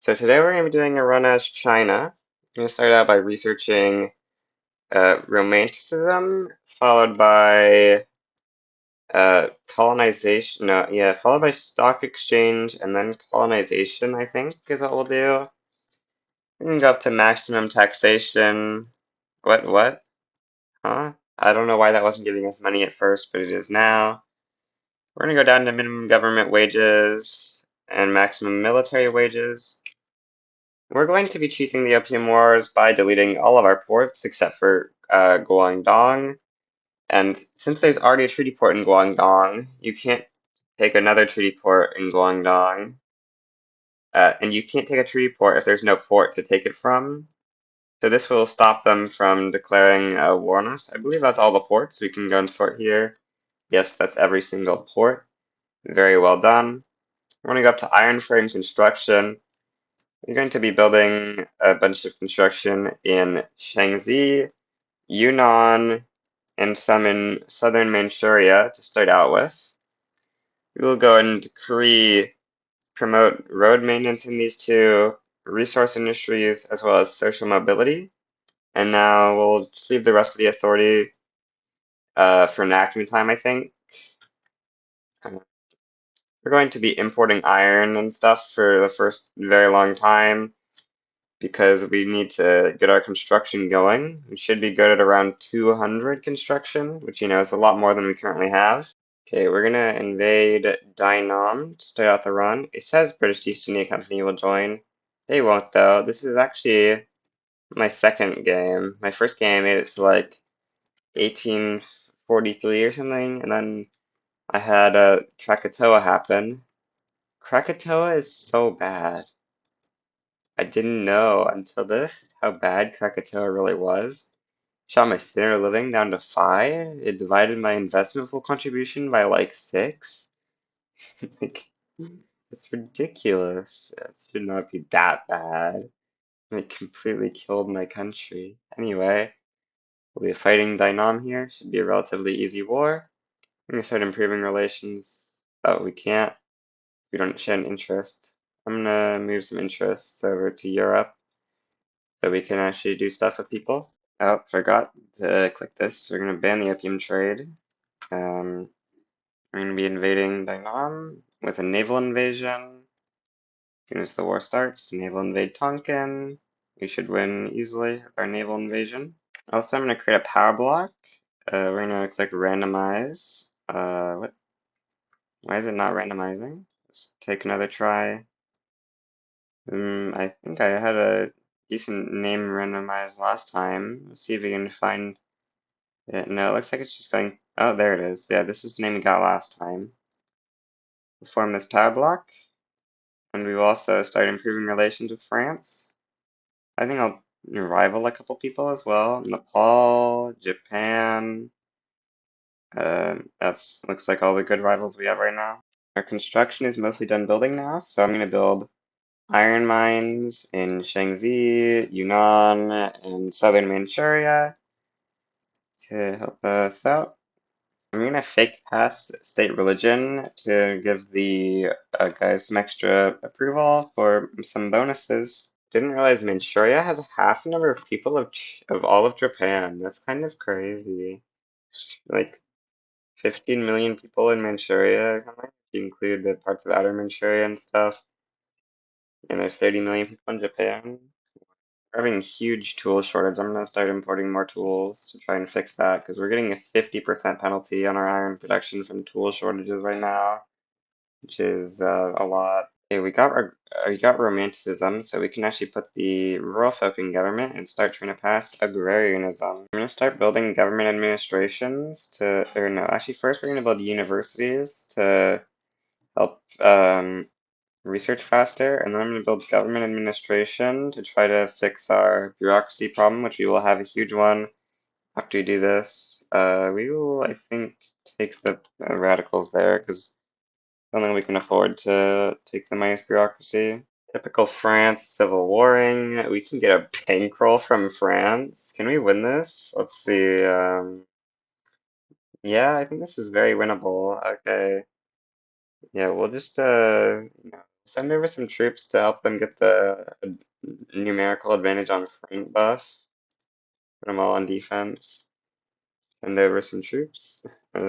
So today we're going to be doing a run as China. I'm going to start out by researching Romanticism, followed by colonization. No, yeah, followed by stock exchange, and then colonization, I think, is what we'll do. We can go up to maximum taxation. What? Huh? I don't know why that wasn't giving us money at first, but it is now. We're going to go down to minimum government wages and maximum military wages. We're going to be choosing the Opium Wars by deleting all of our ports except for Guangdong. And since there's already a treaty port in Guangdong, you can't take another treaty port in Guangdong. And you can't take a treaty port if there's no port to take it from. So this will stop them from declaring war on us. I believe that's all the ports. We can go and sort here. Yes, that's every single port. Very well done. We're going to go up to iron frame construction. We're going to be building a bunch of construction in Shaanxi, Yunnan, and some in southern Manchuria to start out with. We will go and promote road maintenance in these two, resource industries, as well as social mobility. And now we'll just leave the rest of the authority for enactment time, I think. We're going to be importing iron and stuff for the first very long time, because we need to get our construction going. We should be good at around 200 construction, which is a lot more than we currently have. Okay, we're gonna invade Dai Nam to start out the run. It says British East India Company will join. They won't though. This is actually my second game. My first game I made it to like 1843 or something, and then I had Krakatoa happen. Krakatoa is so bad. I didn't know until this how bad Krakatoa really was. Shot my standard of living down to 5. It divided my investment full contribution by like 6. Like, it's ridiculous. It should not be that bad. It completely killed my country. Anyway, we'll be fighting Dai Nam here. Should be a relatively easy war. I'm gonna start improving relations. Oh, we can't. We don't share an interest. I'm gonna move some interests over to Europe so we can actually do stuff with people. Oh, forgot to click this. We're gonna ban the opium trade. We're gonna be invading Dai Nam with a naval invasion. As soon as the war starts, naval invade Tonkin. We should win easily with our naval invasion. Also, I'm gonna create a power block. We're gonna click randomize. What? Why is it not randomizing? Let's take another try. I think I had a decent name randomized last time. Let's see if we can find it. No, it looks like it's just going. Oh, there it is. Yeah, this is the name we got last time. We'll form this power block, and we will also start improving relations with France. I think I'll rival a couple people as well. Nepal, Japan. That's looks like all the good rivals we have right now. Our construction is mostly done building now, so I'm gonna build iron mines in Shaanxi, Yunnan, and southern Manchuria to help us out. I'm gonna fake pass state religion to give the guys some extra approval for some bonuses. Didn't realize Manchuria has half the number of people of all of Japan. That's kind of crazy. Like 15 million people in Manchuria, or something, if you include the parts of outer Manchuria and stuff. And there's 30 million people in Japan. We're having a huge tool shortage. I'm gonna start importing more tools to try and fix that, because we're getting a 50% penalty on our iron production from tool shortages right now, which is a lot. Okay, we got romanticism, so we can actually put the rural folk in government and start trying to pass agrarianism. I'm gonna start building government administrations or no, actually first we're gonna build universities to help research faster, and then I'm gonna build government administration to try to fix our bureaucracy problem, which we will have a huge one after we do this. We will, I think, take the radicals there, because I don't think we can afford to take the minus bureaucracy. Typical France, civil warring. We can get a bankroll from France. Can we win this? Let's see. Yeah, I think this is very winnable. Okay. Yeah, we'll just Send over some troops to help them get the numerical advantage on front buff. Put them all on defense. Send over some troops. I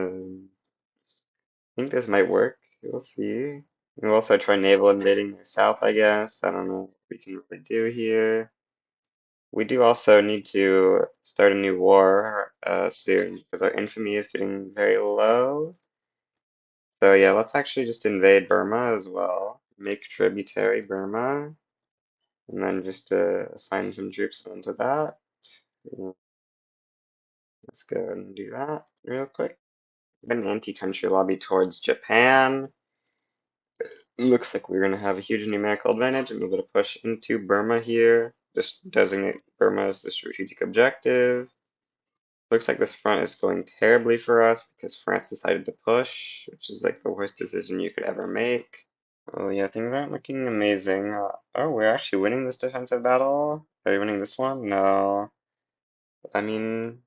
think this might work. We'll see. We'll also try naval invading their south, I guess. I don't know what we can really do here. We do also need to start a new war soon because our infamy is getting very low. So yeah, let's actually just invade Burma as well. Make tributary Burma, and then just assign some troops onto that. Let's go and do that real quick. An anti-country lobby towards Japan. Looks like we're going to have a huge numerical advantage and we're going to push into Burma here. Just designate Burma as the strategic objective. Looks like this front is going terribly for us because France decided to push, which is like the worst decision you could ever make. Oh yeah, things aren't looking amazing. Oh, we're actually winning this defensive battle? Are we winning this one? No. I mean,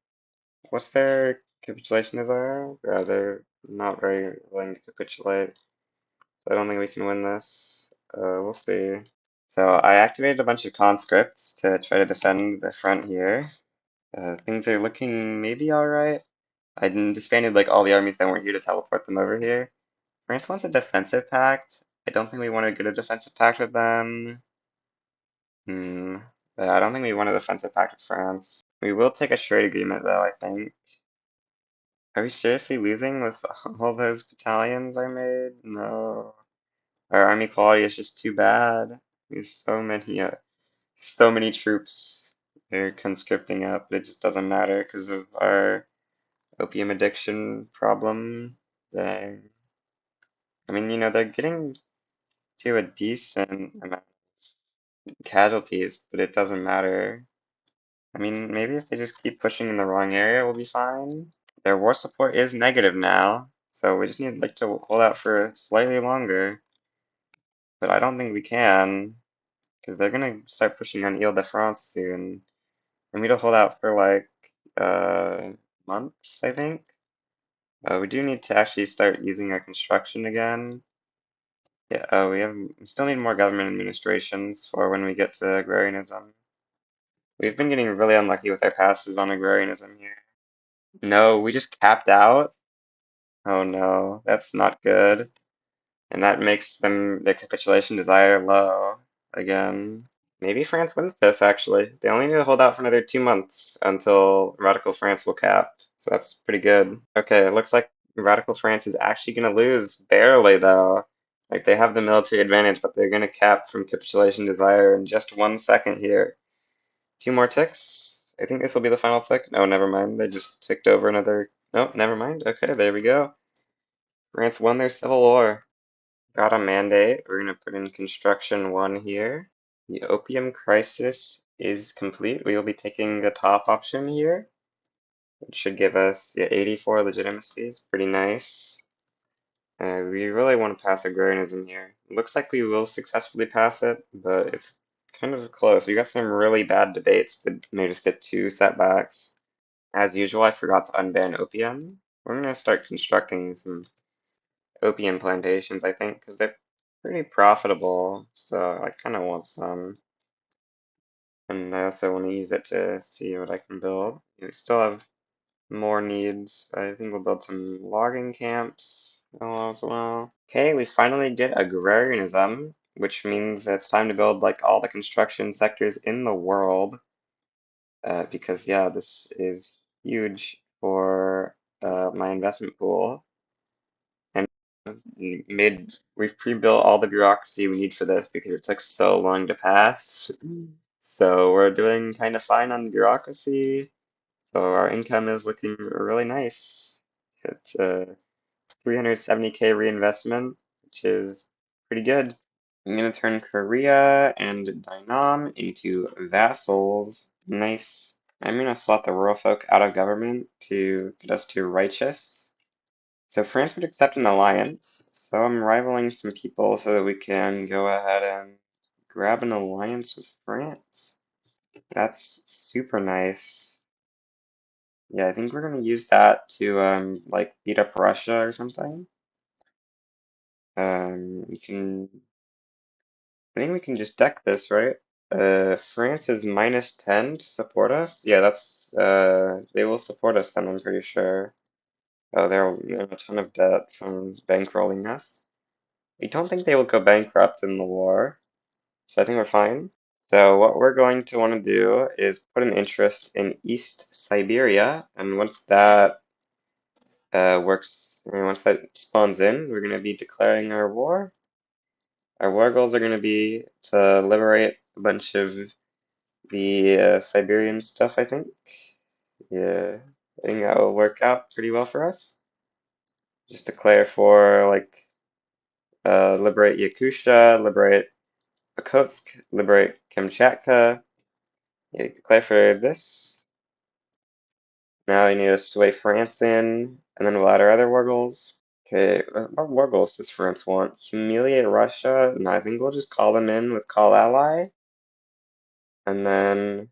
what's their capitulation desire? They're not very willing to capitulate. So I don't think we can win this. We'll see. So I activated a bunch of conscripts to try to defend the front here. Things are looking maybe alright. I disbanded like all the armies that weren't here to teleport them over here. France wants a defensive pact. I don't think we want to get a defensive pact with them. I don't think we want a defensive pact with France. We will take a trade agreement though, I think. Are we seriously losing with all those battalions I made? No. Our army quality is just too bad. We have so many troops. They're conscripting up, but it just doesn't matter because of our opium addiction problem. Dang. I mean, they're getting to a decent amount of casualties, but it doesn't matter. I mean, maybe if they just keep pushing in the wrong area, we'll be fine. Their war support is negative now, so we just need like to hold out for slightly longer. But I don't think we can, because they're gonna start pushing on Ile-de-France soon. And we don't hold out for like months, I think. We do need to actually start using our construction again. Yeah, we still need more government administrations for when we get to agrarianism. We've been getting really unlucky with our passes on agrarianism here. No, we just capped out. Oh no, that's not good. And that makes the capitulation desire low again. Maybe France wins this actually. They only need to hold out for another 2 months until Radical France will cap. So that's pretty good. Okay, it looks like Radical France is actually gonna lose, barely though. Like they have the military advantage, but they're gonna cap from capitulation desire in just 1 second here. 2 more ticks. I think this will be the final tick. No, never mind. They just ticked over another. No, never mind. Okay, there we go. France won their civil war. Got a mandate. We're gonna put in construction 1 here. The opium crisis is complete. We will be taking the top option here, which should give us 84 legitimacies. Pretty nice. We really want to pass agrarianism here. Looks like we will successfully pass it, but it's kind of close. We got some really bad debates that made us get 2 setbacks. As usual, I forgot to unban opium. We're gonna start constructing some opium plantations, I think, because they're pretty profitable, so I kind of want some. And I also want to use it to see what I can build. We still have more needs. I think we'll build some logging camps as well. Okay, we finally get agrarianism, which means it's time to build like all the construction sectors in the world. Because yeah, this is huge for my investment pool. And we've pre-built all the bureaucracy we need for this because it took so long to pass. So we're doing kind of fine on bureaucracy. So our income is looking really nice. It's 370K reinvestment, which is pretty good. I'm gonna turn Korea and Dai Nam into vassals. Nice. I'm gonna slot the rural folk out of government to get us to righteous. So France would accept an alliance. So I'm rivaling some people so that we can go ahead and grab an alliance with France. That's super nice. Yeah, I think we're gonna use that to like beat up Russia or something. We can I think we can just deck this, right? France is -10 to support us. Yeah, that's they will support us then, I'm pretty sure. Oh, they're in a ton of debt from bankrolling us. We don't think they will go bankrupt in the war, so I think we're fine. So what we're going to want to do is put an interest in East Siberia, and once that once that spawns in, we're going to be declaring our war. Our war goals are going to be to liberate a bunch of the Siberian stuff, I think. Yeah, I think that will work out pretty well for us. Just declare for like liberate Yakutia, liberate Okhotsk, liberate Kamchatka. Yeah, declare for this. Now you need to sway France in, and then we'll add our other war goals. Okay, what war goals does France want? Humiliate Russia? No, I think we'll just call them in with call ally. And then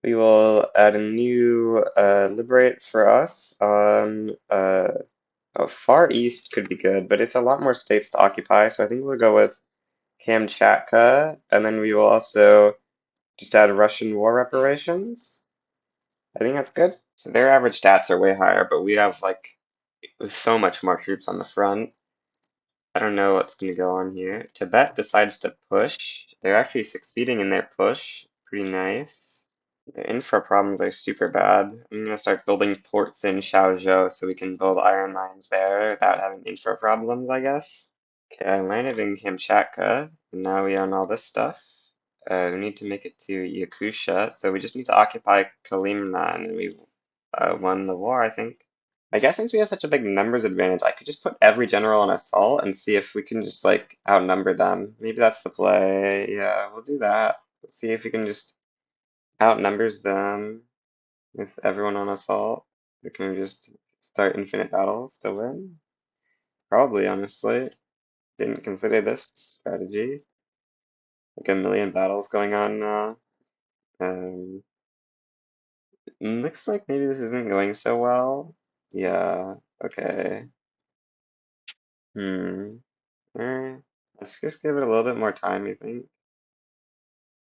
we will add a new liberate for us on Far East could be good, but it's a lot more states to occupy, so I think we'll go with Kamchatka, and then we will also just add Russian war reparations. I think that's good. So their average stats are way higher, but we have like so much more troops on the front. I don't know what's going to go on here. Tibet decides to push. They're actually succeeding in their push. Pretty nice. The infra problems are super bad. I'm gonna start building ports in Shaozhou so we can build iron mines there without having infra problems, I guess. Okay, I landed in Kamchatka, and now we own all this stuff. We need to make it to Yakutia, so we just need to occupy Kolyma, and we won the war, I think. I guess since we have such a big numbers advantage, I could just put every general on assault and see if we can just like outnumber them. Maybe that's the play. Yeah, we'll do that. Let's see if we can just outnumbers them with everyone on assault. We can just start infinite battles to win. Probably, honestly. Didn't consider this strategy. Like a million battles going on now. Um, Looks like maybe this isn't going so well. Yeah, okay. Hmm. Alright. Let's just give it a little bit more time, you think?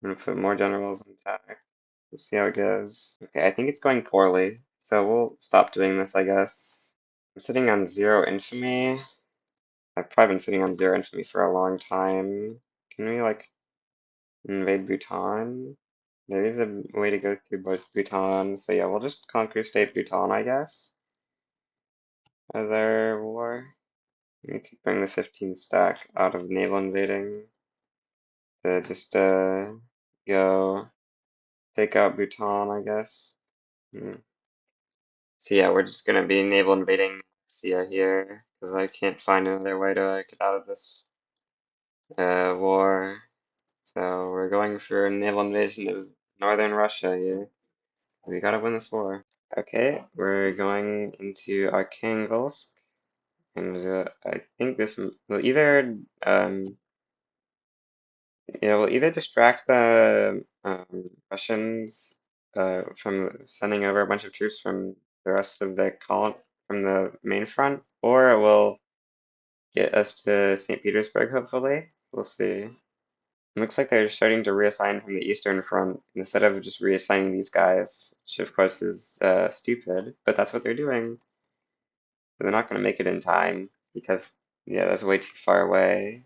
I'm gonna put more generals in attack. Let's see how it goes. Okay, I think it's going poorly, so we'll stop doing this, I guess. I'm sitting on 0 infamy. I've probably been sitting on 0 infamy for a long time. Can we, like, invade Bhutan? There is a way to go through both Bhutan, so yeah, we'll just conquer state Bhutan, I guess. As our war. We could bring the 15 stack out of naval invading to just go take out Bhutan, I guess. Hmm. So yeah, we're just gonna be naval invading Sia here because I can't find another way to get out of this war. So we're going for a naval invasion of northern Russia here. We gotta win this war. Okay, we're going into Arkhangelsk, and I think this will either we'll either distract the Russians from sending over a bunch of troops from the rest of the column from the main front, or it will get us to St. Petersburg, hopefully. We'll see. It looks like they're starting to reassign from the Eastern Front instead of just reassigning these guys, which of course is stupid, but that's what they're doing. They're not going to make it in time because, yeah, that's way too far away.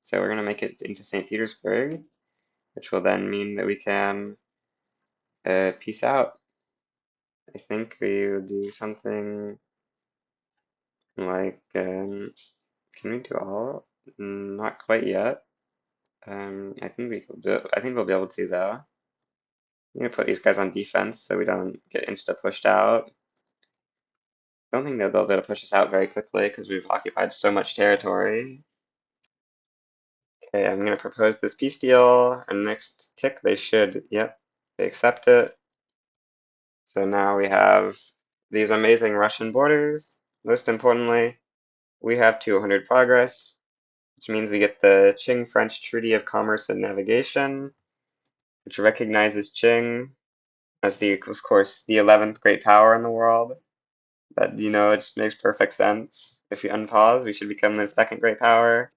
So we're going to make it into St. Petersburg, which will then mean that we can peace out. I think we will do something like, can we do all? Not quite yet. I think we could do, I think we'll be able to though. I'm gonna put these guys on defense so we don't get insta pushed out. I don't think that they'll be able to push us out very quickly because we've occupied so much territory. Okay, I'm gonna propose this peace deal, and next tick they should, yep, they accept it. So now we have these amazing Russian borders. Most importantly, we have 200 progress, which means we get the Qing-French Treaty of Commerce and Navigation, which recognizes Qing as the, of course, the 11th great power in the world. That, it just makes perfect sense. If we unpause, we should become the second great power.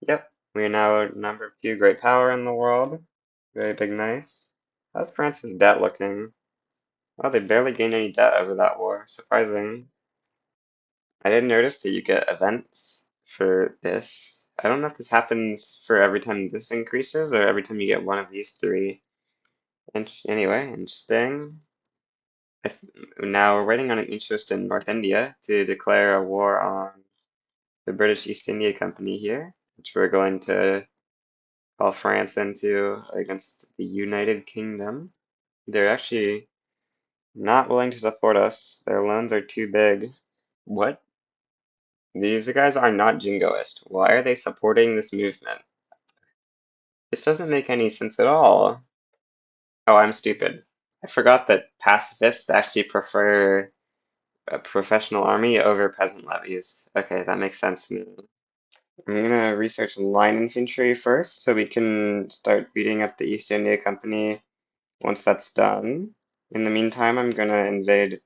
Yep, We are now number 2 great power in the world. Very big, nice. How's France's debt looking? Oh, they barely gained any debt over that war. Surprising. I didn't notice that you get events for this. I don't know if this happens for every time this increases or every time you get one of these three. Anyway, interesting. Now we're waiting on an interest in North India to declare a war on the British East India Company here, which we're going to call France into against the United Kingdom. They're actually not willing to support us. Their loans are too big. What? These guys are not jingoist. Why are they supporting this movement? This doesn't make any sense at all. Oh, I'm stupid. I forgot that pacifists actually prefer a professional army over peasant levies. Okay, that makes sense now. I'm gonna research line infantry first so we can start beating up the East India Company once that's done. In the meantime, I'm gonna invade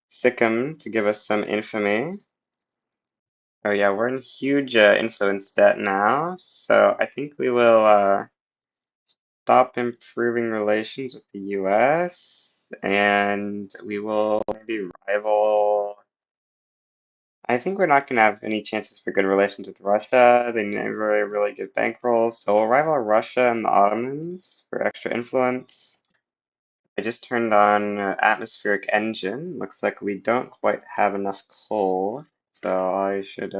Sikkim to give us some infamy. Oh yeah, we're in huge influence debt now, so I think we will stop improving relations with the US and we will maybe rival. I think we're not going to have any chances for good relations with Russia. They never really give bankrolls, so we'll rival Russia and the Ottomans for extra influence. I just turned on atmospheric engine. Looks like we don't quite have enough coal, so I should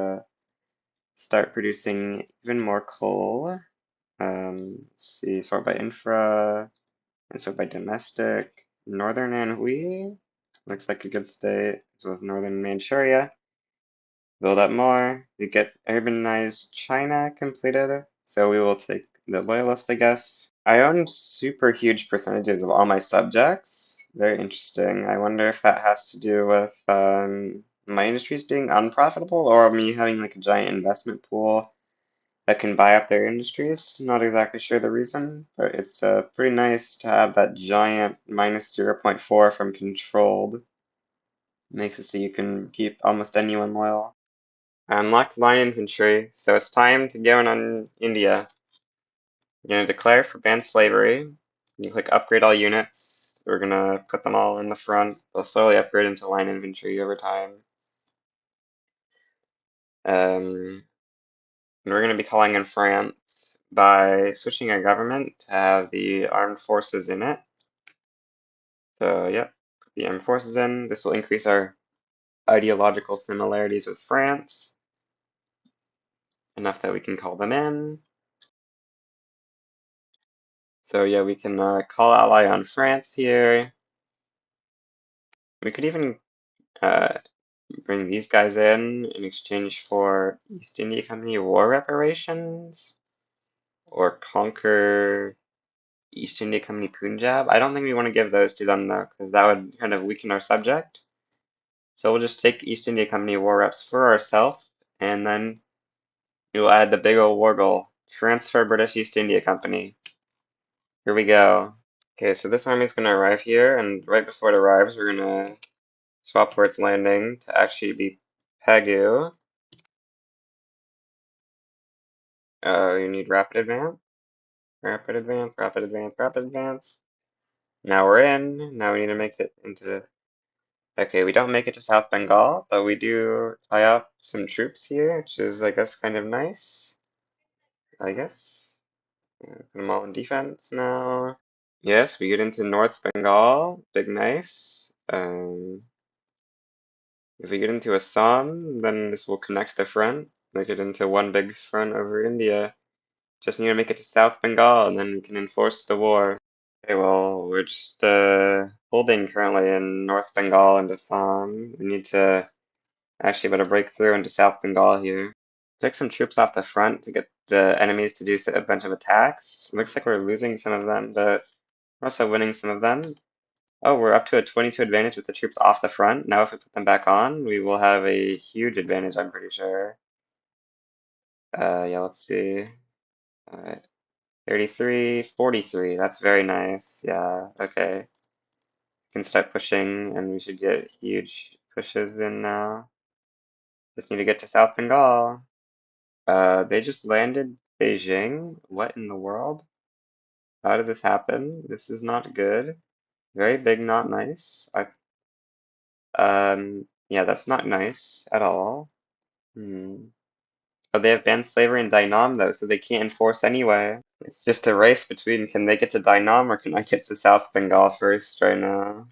start producing even more coal. Let's see, sort by infra, and sort by domestic. Northern Anhui looks like a good state, as well as Northern Manchuria. Build up more. We get urbanized China completed, so we will take the loyalist, I guess. I own super huge percentages of all my subjects. Very interesting. I wonder if that has to do with my industries being unprofitable or me having like a giant investment pool that can buy up their industries. Not exactly sure the reason, but it's pretty nice to have that giant minus 0.4 from controlled. Makes it so you can keep almost anyone loyal. I unlocked line infantry, so it's time to go in on India. We're gonna declare for banned slavery. You click upgrade all units. We're gonna put them all in the front. They'll slowly upgrade into line infantry over time. And we're gonna be calling in France by switching our government to have the armed forces in it. So yep, put the armed forces in. This will increase our ideological similarities with France. Enough that we can call them in. So yeah, we can call ally on France here. We could even bring these guys in exchange for East India Company war reparations or conquer East India Company Punjab. I don't think we want to give those to them though, because that would kind of weaken our subject. So we'll just take East India Company war reps for ourselves, and then we'll add the big old war goal. Transfer British East India Company. Here we go. Okay, so this army is going to arrive here, and right before it arrives, we're going to swap where it's landing to actually be Pegu. You need rapid advance, rapid advance, rapid advance, rapid advance. Now we're in. Now we need to make it into. Okay, we don't make it to South Bengal, but we do tie up some troops here, which is, I guess, kind of nice. I guess. Put them all in defense now. Yes, we get into North Bengal. Big nice. If we get into Assam, then this will connect the front, make it into one big front over India. Just need to make it to South Bengal, and then we can enforce the war. Okay, well, we're just holding currently in North Bengal and Assam. We need to actually better break through into South Bengal here. Took some troops off the front to get the enemies to do a bunch of attacks. Looks like we're losing some of them, but we're also winning some of them. Oh, we're up to a 22 advantage with the troops off the front. Now if we put them back on, we will have a huge advantage, I'm pretty sure. Yeah, let's see. Alright. 33, 43. That's very nice. Yeah, okay. Can start pushing, and we should get huge pushes in now. Just need to get to South Bengal. They just landed Beijing? What in the world? How did this happen? This is not good. Very big, not nice. Yeah, that's not nice at all. Hmm. Oh, they have banned slavery in Dai Nam though, so they can't enforce anyway. It's just a race between can they get to Dai Nam or can I get to South Bengal first right now?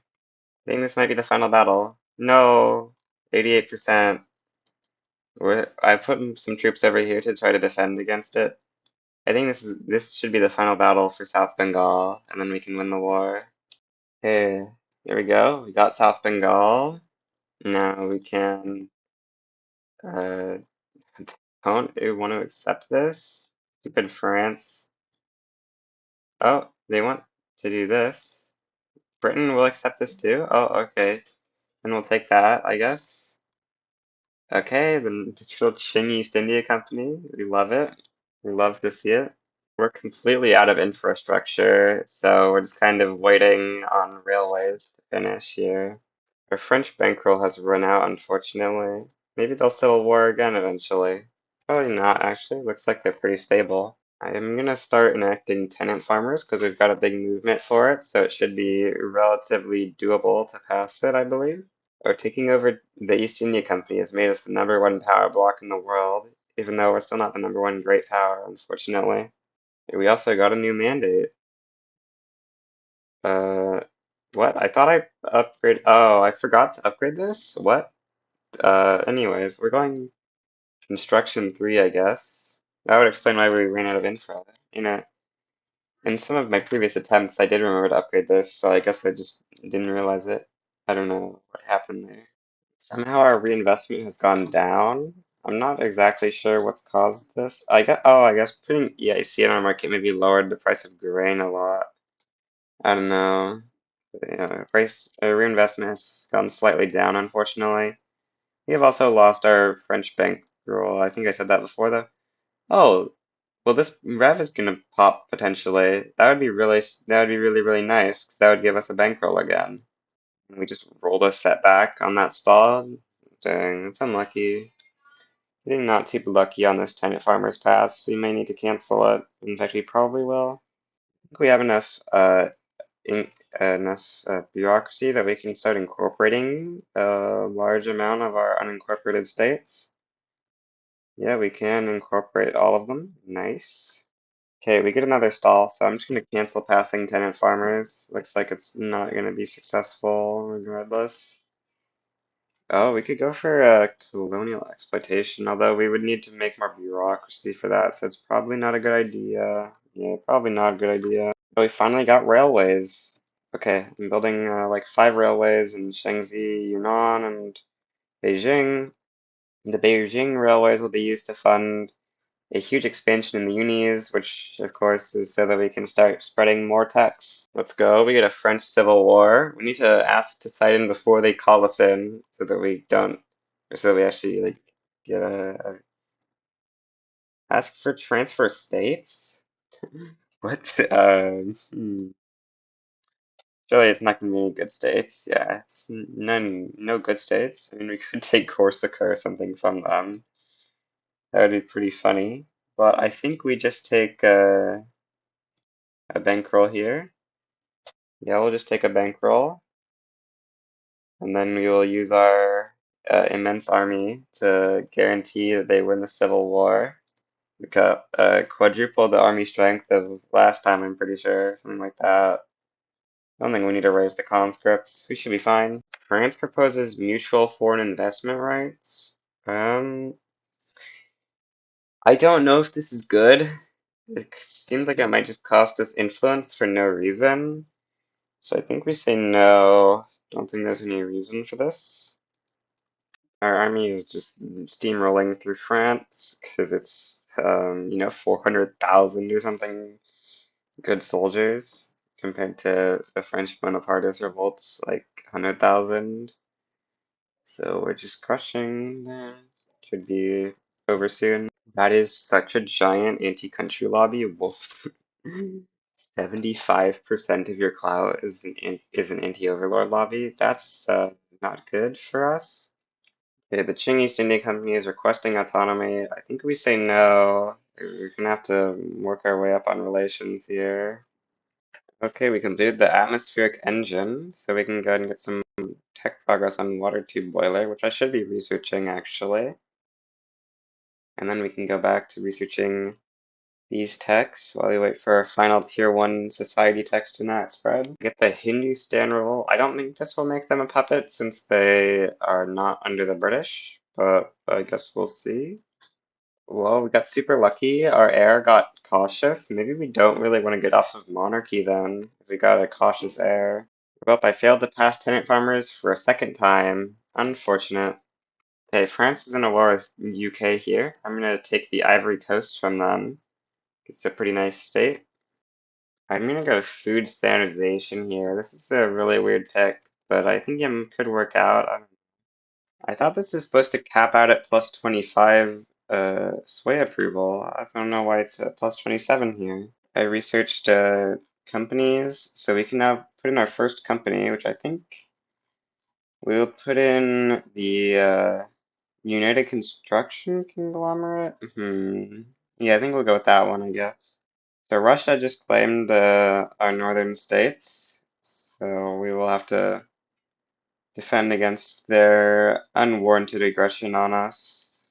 I think this might be the final battle. No, 88%. I put some troops over here to try to defend against it. I think this should be the final battle for South Bengal, and then we can win the war. Okay, there we go. We got South Bengal. Now we can uh don't they want to accept this? Stupid France. Oh, they want to do this. Britain will accept this too? Oh, okay. Then we'll take that, I guess. Okay, then the little Qing East India Company. We love it. We love to see it. We're completely out of infrastructure, so we're just kind of waiting on railways to finish here. Our French bankroll has run out, unfortunately. Maybe they'll civil war again eventually. Probably not, actually. Looks like they're pretty stable. I am gonna start enacting tenant farmers because we've got a big movement for it, so it should be relatively doable to pass it, I believe. Or taking over the East India Company has made us the #1 power block in the world, even though we're still not the #1 great power, unfortunately. We also got a new mandate. Uh, what? I thought I upgrade. Oh, I forgot to upgrade this? What? Anyways, we're going construction 3, I guess. That would explain why we ran out of infra. You know, in some of my previous attempts, I did remember to upgrade this, so I guess I just didn't realize it. I don't know what happened there. Somehow our reinvestment has gone down. I'm not exactly sure what's caused this. I guess putting EIC in our market maybe lowered the price of grain a lot. I don't know. Price reinvestment has gone slightly down, unfortunately. We have also lost our French bankroll. I think I said that before, though. Oh, well, this rev is gonna pop potentially. That would be really, really nice, because that would give us a bankroll again. And we just rolled a setback on that stall. Dang, that's unlucky. Getting not too lucky on this tenant farmers pass, so we may need to cancel it. In fact, we probably will. I think we have in, enough bureaucracy that we can start incorporating a large amount of our unincorporated states. Yeah, we can incorporate all of them. Nice. Okay, we get another stall, so I'm just going to cancel passing tenant farmers. Looks like it's not going to be successful regardless. Oh, we could go for colonial exploitation, although we would need to make more bureaucracy for that, so it's probably not a good idea. Yeah, probably not a good idea. But we finally got railways. Okay, I'm building like 5 railways in Shaanxi, Yunnan, and Beijing. The Beijing railways will be used to fund a huge expansion in the unis, which of course is so that we can start spreading more techs. Let's go. We get a French Civil War. We need to ask to sign in before they call us in, so that we don't, or so we actually like get ask for transfer states. What? Surely it's not gonna be any good states. Yeah, it's no good states. I mean, we could take Corsica or something from them. That would be pretty funny. But I think we just take a bankroll here. Yeah, we'll just take a bankroll, and then we will use our immense army to guarantee that they win the Civil War. We got quadruple the army strength of last time, I'm pretty sure, something like that. I don't think we need to raise the conscripts. We should be fine. France proposes mutual foreign investment rights. Um, I don't know if this is good. It seems like it might just cost us influence for no reason. So I think we say no. Don't think there's any reason for this. Our army is just steamrolling through France because it's, 400,000 or something good soldiers compared to the French Bonapartist revolts, like 100,000. So we're just crushing them. Should be over soon. That is such a giant anti-country lobby. Wolf. 75% of your clout is an anti-overlord lobby. That's not good for us. Okay, the Qing East India Company is requesting autonomy. I think we say no. We're gonna have to work our way up on relations here. Okay, we completed the atmospheric engine, so we can go ahead and get some tech progress on water tube boiler, which I should be researching actually. And then we can go back to researching these texts while we wait for our final tier 1 society text to not spread. Get the Hindustan revolt. I don't think this will make them a puppet since they are not under the British, but I guess we'll see. Well, we got super lucky. Our heir got cautious. Maybe we don't really want to get off of monarchy then, if we got a cautious heir. Well, I failed to pass tenant farmers for a second time. Unfortunate. Okay, France is in a war with UK here. I'm gonna take the Ivory Coast from them. It's a pretty nice state. I'm gonna go food standardization here. This is a really weird pick, but I think it could work out. I thought this is supposed to cap out at plus 25 sway approval. I don't know why it's at plus 27 here. I researched companies, so we can now put in our first company, which I think we'll put in the United Construction Conglomerate. Yeah, I think we'll go with that one, I guess. So Russia just claimed our northern states, so we will have to defend against their unwarranted aggression on us.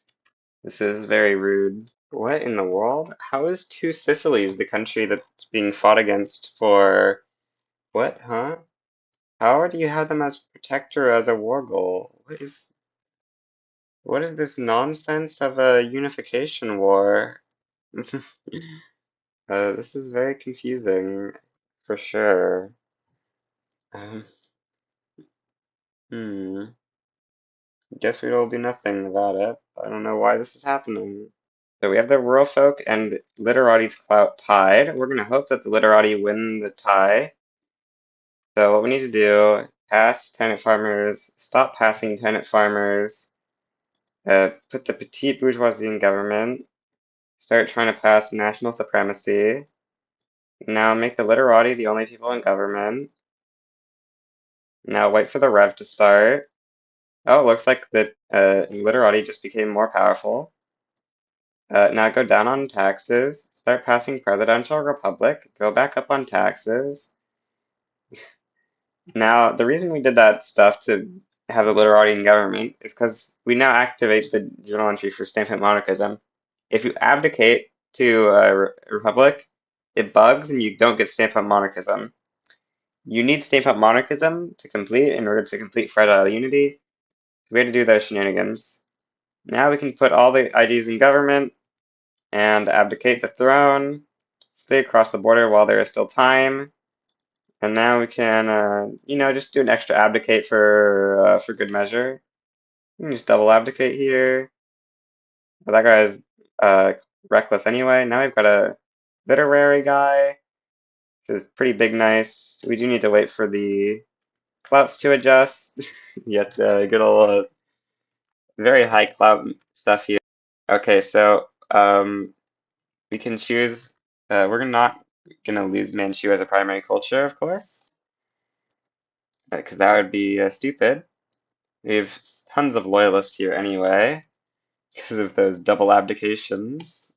This is very rude. What in the world? How is Two Sicilies the country that's being fought against for what, huh? How do you have them as protector as a war goal? What is this nonsense of a unification war? This is very confusing, for sure. Um, hmm. Guess we'll do nothing about it. I don't know why this is happening. So we have the rural folk and literati's clout tied. We're gonna hope that the literati win the tie. So what we need to do, pass tenant farmers, stop passing tenant farmers, put the petite bourgeoisie in government, start trying to pass national supremacy. Now make the literati the only people in government. Now wait for the rev to start. Oh, it looks like the literati just became more powerful. Now go down on taxes, start passing presidential republic, go back up on taxes. Now, the reason we did that stuff to have the literati in government is because we now activate the journal entry for stampede monarchism. If you abdicate to a republic, it bugs and you don't get stampede monarchism. You need stampede monarchism to complete in order to complete fragile unity. We had to do those shenanigans. Now we can put all the IDs in government and abdicate the throne, stay across the border while there is still time. And now we can, just do an extra abdicate for good measure. We can just double abdicate here. But that guy is reckless anyway. Now we've got a literary guy. This is pretty big nice. We do need to wait for the clouts to adjust. Yet good old very high clout stuff here. Okay, so we can choose. We're not gonna lose Manchu as a primary culture, of course, because that would be stupid. We have tons of loyalists here anyway, because of those double abdications.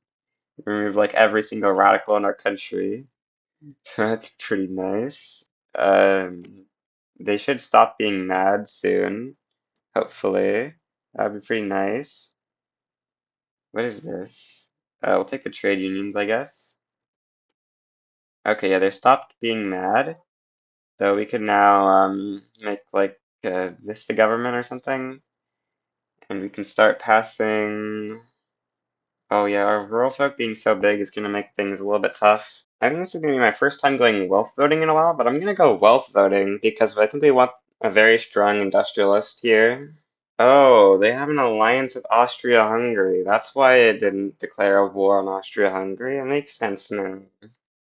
We remove like every single radical in our country. So that's pretty nice. Um, they should stop being mad soon, hopefully. That would be pretty nice. What is this? We'll take the trade unions, I guess. Okay, yeah, they stopped being mad. So we can now make like this the government or something. And we can start passing. Oh yeah, our rural folk being so big is going to make things a little bit tough. I think this is going to be my first time going wealth voting in a while, but I'm going to go wealth voting because I think we want a very strong industrialist here. Oh, they have an alliance with Austria-Hungary. That's why it didn't declare a war on Austria-Hungary. It makes sense now.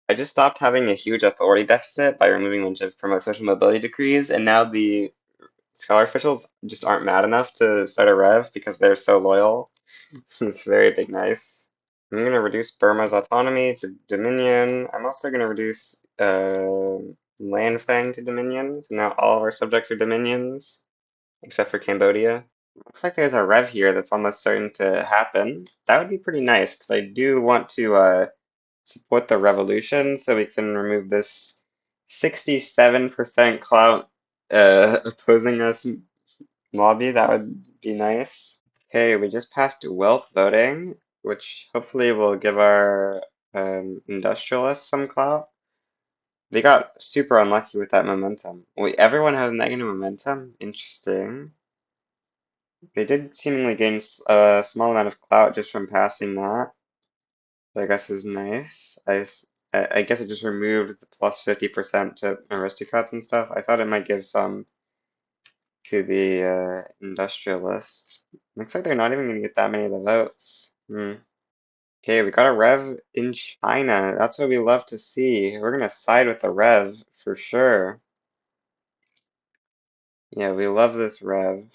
I just stopped having a huge authority deficit by removing a bunch of promote social mobility decrees, and now the scholar officials just aren't mad enough to start a rev because they're so loyal. This is very big nice. I'm going to reduce Burma's autonomy to Dominion. I'm also going to reduce Landfang to Dominion. So now all of our subjects are Dominions, except for Cambodia. Looks like there's a rev here that's almost starting to happen. That would be pretty nice because I do want to support the revolution so we can remove this 67% clout opposing us lobby. That would be nice. Okay, we just passed wealth voting, which hopefully will give our industrialists some clout. They got super unlucky with that momentum. Wait, everyone has negative momentum? Interesting. They did seemingly gain a small amount of clout just from passing that. Which I guess is nice. I guess it just removed the plus 50% to aristocrats and stuff. I thought it might give some to the industrialists. Looks like they're not even going to get that many of the votes. Hmm. Okay, we got a rev in China. That's what we love to see. We're going to side with the rev for sure. Yeah, we love this rev.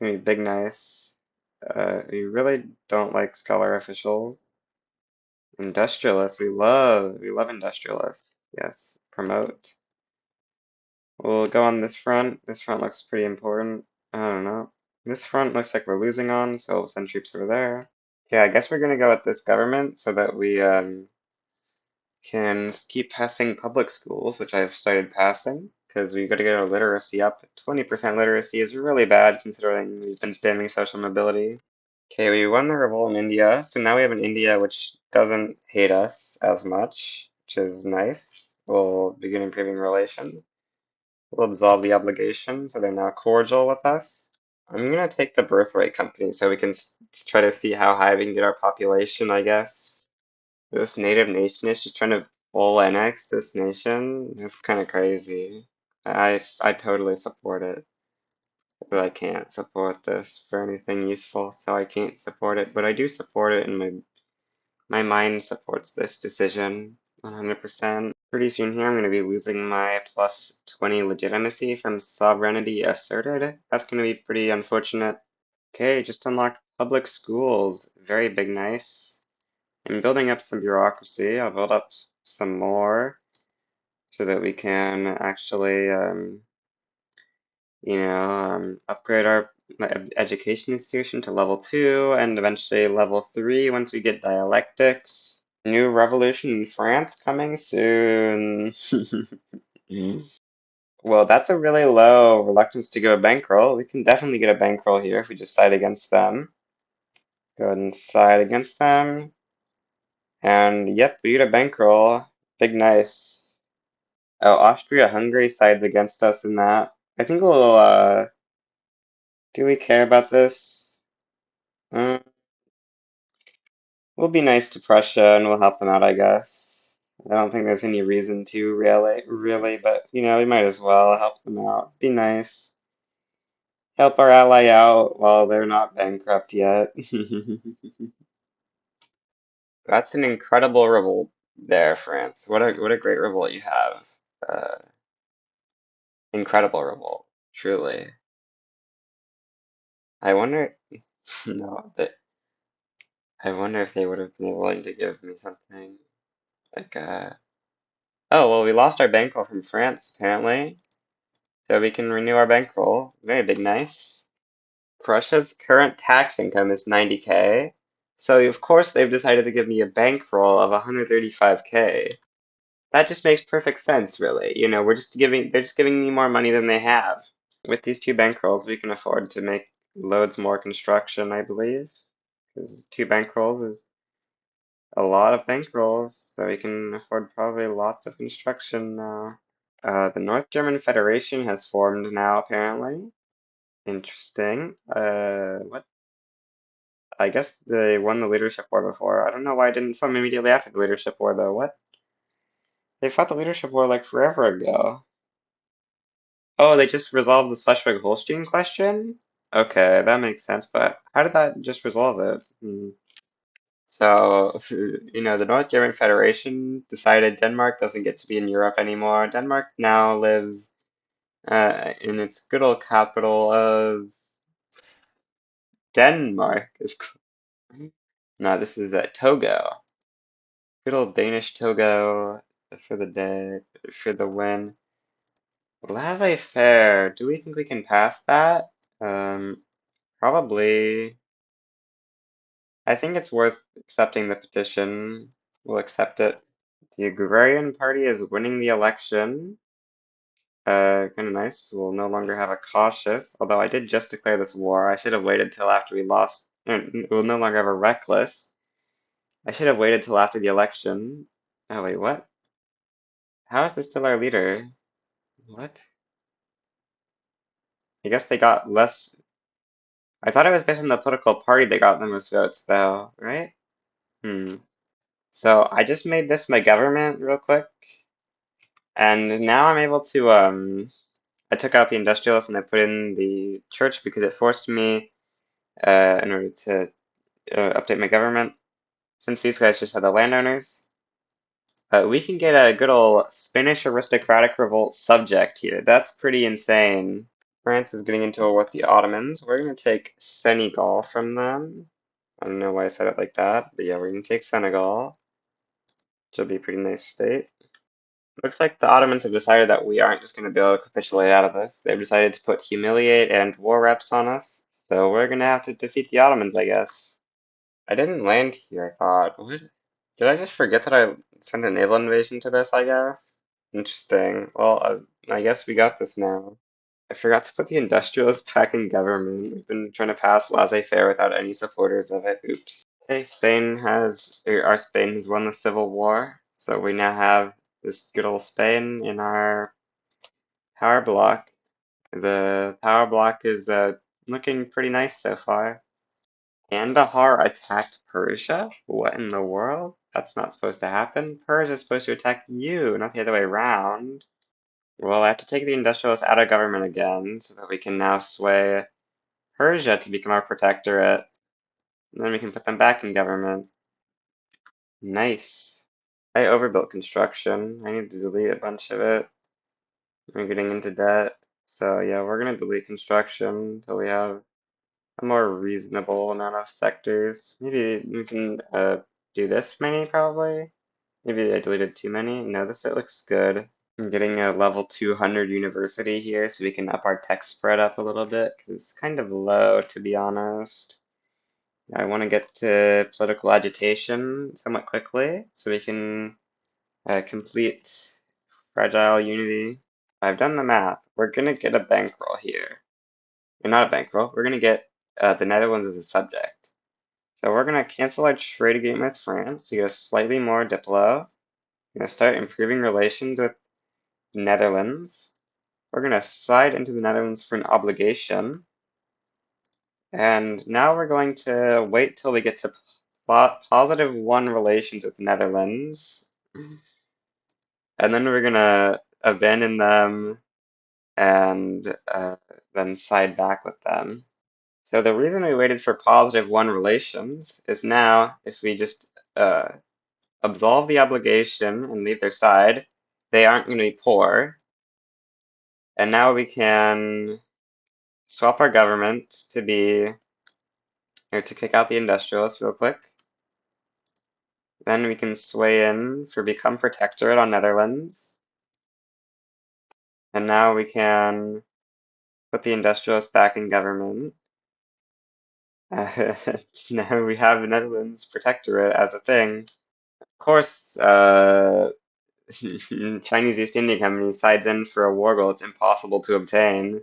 Gonna be big nice. We really don't like scholar officials. Industrialists, we love industrialists. Yes, promote. We'll go on this front. This front looks pretty important. I don't know. This front looks like we're losing on, so we'll send troops over there. Okay, I guess we're gonna go with this government so that we can keep passing public schools, which I've started passing, because we gotta get our literacy up. 20% literacy is really bad considering we've been spamming social mobility. Okay, we won the revolt in India, so now we have an India which doesn't hate us as much, which is nice. We'll begin improving relations. We'll absolve the obligation, so they're now cordial with us. I'm gonna take the birthright company so we can try to see how high we can get our population, I guess. This native nation is just trying to full annex this nation. It's kind of crazy. I totally support it. But I can't support this for anything useful, so I can't support it. But I do support it, and my mind supports this decision 100%. Pretty soon here, I'm going to be losing my plus 20 legitimacy from sovereignty asserted. That's going to be pretty unfortunate. Okay, just unlocked public schools. Very big, nice. I'm building up some bureaucracy. I'll build up some more so that we can actually upgrade our education institution to level 2 and eventually level 3 once we get dialectics. New revolution in France coming soon. Well, that's a really low reluctance to go bankroll. We can definitely get a bankroll here if we just side against them. Go ahead and side against them. And yep, we get a bankroll. Big nice. Oh, Austria-Hungary sides against us in that. I think we'll, do we care about this? Uh, we'll be nice to Prussia and we'll help them out, I guess. I don't think there's any reason to really, but we might as well help them out. Be nice. Help our ally out while they're not bankrupt yet. That's an incredible revolt there, France. What a great revolt you have. Uh, incredible revolt, truly. I wonder, no, that I wonder if they would have been willing to give me something like oh well, we lost our bankroll from France apparently, so we can renew our bankroll. Very big, nice. Prussia's current tax income is 90K, so of course they've decided to give me a bankroll of 135K. That just makes perfect sense, really. They're just giving me more money than they have. With these two bankrolls, we can afford to make loads more construction, I believe, because two bankrolls is a lot of bankrolls, so we can afford probably lots of construction now. The North German Federation has formed now, apparently. Interesting. What? I guess they won the leadership war before. I don't know why I didn't form immediately after the leadership war, though. What? They fought the leadership war like forever ago. Oh, they just resolved the Schleswig-Holstein question? Okay, that makes sense, but how did that just resolve it? Hmm. So, the North German Federation decided Denmark doesn't get to be in Europe anymore. Denmark now lives in its good old capital of Denmark. No, this is Togo. Good old Danish Togo for the day, for the win. Laissez-faire. Do we think we can pass that? Probably, I think it's worth accepting the petition. We'll accept it. The Agrarian Party is winning the election. Kind of nice. We'll no longer have a cautious, although I did just declare this war. I should have waited till after we lost. We'll no longer have a reckless. I should have waited till after the election. Oh, wait, what? How is this still our leader? What? I guess they got less. I thought it was based on the political party that got the most votes, though, right? Hmm. So I just made this my government real quick, and now I'm able to, I took out the industrialists and I put in the church because it forced me, in order to update my government. Since these guys just had the landowners, we can get a good old Spanish aristocratic revolt subject here. That's pretty insane. France is getting into a war with the Ottomans. We're going to take Senegal from them. I don't know why I said it like that, but yeah, we're going to take Senegal, which will be a pretty nice state. Looks like the Ottomans have decided that we aren't just going to be able to capitulate out of this. They've decided to put humiliate and war reps on us, so we're going to have to defeat the Ottomans, I guess. I didn't land here, I thought. What? Did I just forget that I sent a naval invasion to this, I guess? Interesting. Well, I guess we got this now. I forgot to put the industrialists back in government. We've been trying to pass laissez-faire without any supporters of it. Oops. Okay, our Spain has won the Civil War, so we now have this good old Spain in our power block. The power block is looking pretty nice so far. Kandahar attacked Persia? What in the world? That's not supposed to happen. Persia's supposed to attack you, not the other way around. Well, I have to take the industrialists out of government again, so that we can now sway Persia to become our protectorate. And then we can put them back in government. Nice. I overbuilt construction. I need to delete a bunch of it. I'm getting into debt. So yeah, we're gonna delete construction until we have a more reasonable amount of sectors. Maybe we can do this many probably. Maybe I deleted too many. No, this it looks good. I'm getting a level 200 university here so we can up our tech spread up a little bit because it's kind of low to be honest. I want to get to political agitation somewhat quickly so we can complete fragile unity. I've done the math. We're gonna get a bankroll here. Or not a bankroll. We're gonna get the Netherlands as a subject. So we're gonna cancel our trade agreement with France to go slightly more diplo. We're gonna start improving relations with the Netherlands. We're gonna slide into the Netherlands for an obligation. And now we're going to wait till we get to +1 relations with the Netherlands. And then we're gonna abandon them and then side back with them. So the reason we waited for +1 relations is now if we just absolve the obligation and leave their side, they aren't going to be poor. And now we can swap our government to be, or to kick out the industrialists real quick. Then we can sway in for become protectorate on Netherlands. And now we can put the industrialists back in government. Now we have the Netherlands protectorate as a thing. Of course, Chinese East India Company sides in for a war goal it's impossible to obtain,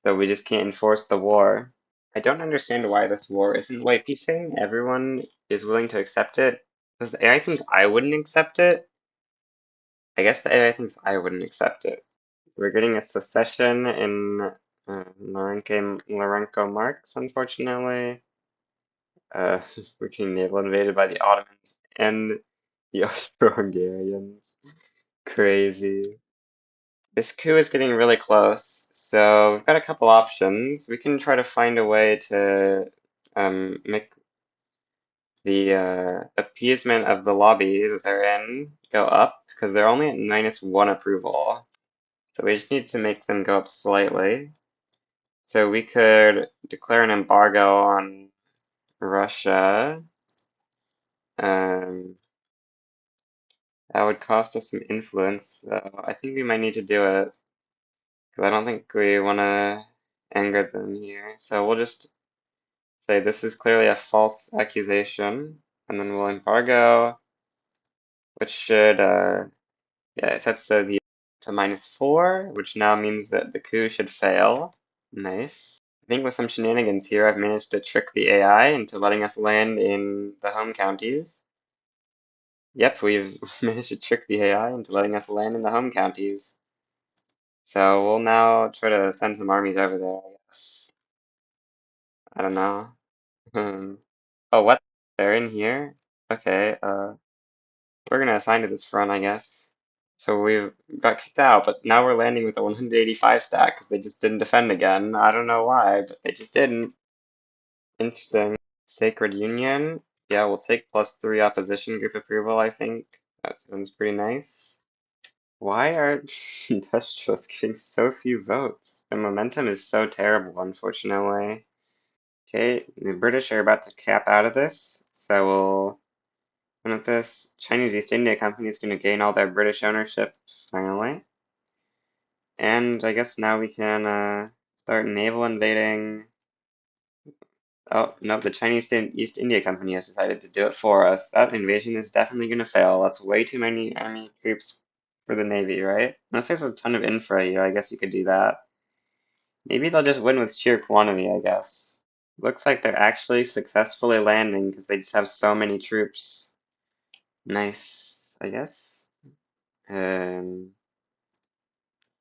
so we just can't enforce the war. I don't understand why this war isn't white piecing. Everyone is willing to accept it. Because the AI thinks I wouldn't accept it. I guess the AI thinks I wouldn't accept it. We're getting a secession in Lourenco Marx, unfortunately. We're getting naval invaded by the Ottomans and the Austro-Hungarians. Crazy. This coup is getting really close, so we've got a couple options. We can try to find a way to make the appeasement of the lobby that they're in go up, because they're only at -1 approval. So we just need to make them go up slightly. So we could declare an embargo on Russia. Um, that would cost us some influence, though. I think we might need to do it, because I don't think we want to anger them here. So we'll just say this is clearly a false accusation, and then we'll embargo, which should, yeah, it sets the to -4, which now means that the coup should fail. Nice. I think with some shenanigans here, I've managed to trick the AI into letting us land in the home counties. Yep, we've managed to trick the AI into letting us land in the home counties. So we'll now try to send some armies over there, I guess. I don't know. Oh, what? They're in here? Okay, we're gonna assign to this front, I guess. So we got kicked out, but now we're landing with a 185 stack because they just didn't defend again. I don't know why, but they just didn't. Interesting. Sacred Union. Yeah, we'll take +3 opposition group approval, I think. That sounds pretty nice. Why are industrialists getting so few votes? The momentum is so terrible, unfortunately. Okay, the British are about to cap out of this, so we'll run with this. Chinese East India Company is going to gain all their British ownership, finally. And I guess now we can start naval invading. Oh, no, the Chinese East India Company has decided to do it for us. That invasion is definitely going to fail. That's way too many enemy troops for the Navy, right? Unless there's a ton of infra here, I guess you could do that. Maybe they'll just win with sheer quantity, I guess. Looks like they're actually successfully landing because they just have so many troops. Nice, I guess. Yeah,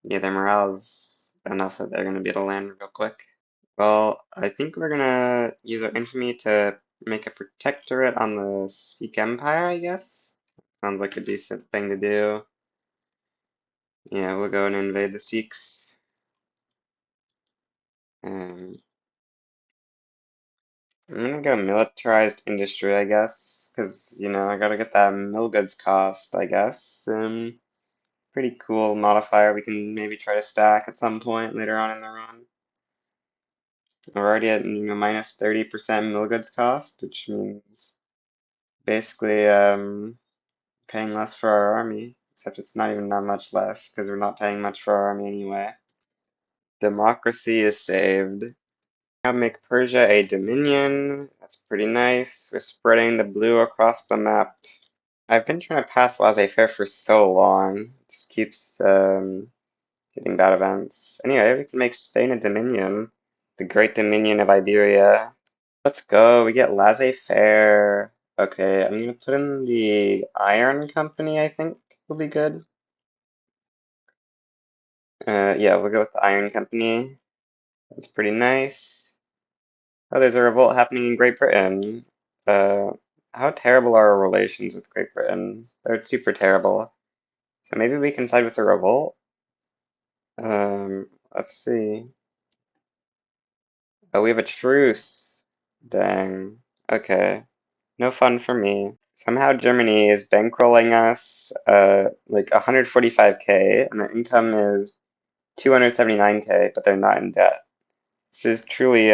their morale's enough that they're going to be able to land real quick. Well, I think we're gonna use our infamy to make a protectorate on the Sikh Empire, I guess. Sounds like a decent thing to do. Yeah, we'll go and invade the Sikhs. Um, I'm gonna go militarized industry, I guess, because, you know, I gotta get that mill goods cost, I guess. Pretty cool modifier we can maybe try to stack at some point later on in the run. We're already at, you know, -30% mill goods cost, which means basically, paying less for our army, except it's not even that much less because we're not paying much for our army anyway. Democracy is saved. Now make Persia a dominion. That's pretty nice. We're spreading the blue across the map. I've been trying to pass laissez-faire for so long. It just keeps hitting bad events. Anyway, we can make Spain a dominion. The Great Dominion of Iberia. Let's go. We get laissez-faire. Okay, I'm gonna put in the Iron Company, I think will be good. Yeah, we'll go with the Iron Company. That's pretty nice. Oh, there's a revolt happening in Great Britain. Uh, how terrible are our relations with Great Britain? They're super terrible. So maybe we can side with the revolt? Let's see. Oh, we have a truce. Dang. Okay. No fun for me. Somehow Germany is bankrolling us, like 145K, and their income is 279K, but they're not in debt. This is truly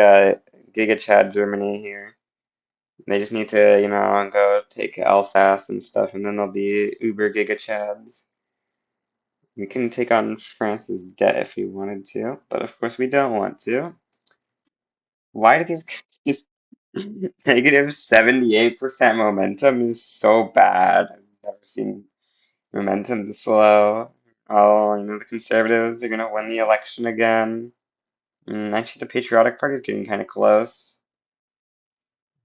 Giga Chad Germany here. They just need to, you know, go take Alsace and stuff, and then they'll be uber Giga Chads. We can take on France's debt if we wanted to, but of course we don't want to. Why do these countries -78% momentum is so bad? I've never seen momentum this low. Oh, you know, the conservatives are gonna win the election again. Actually, the Patriotic Party is getting kind of close.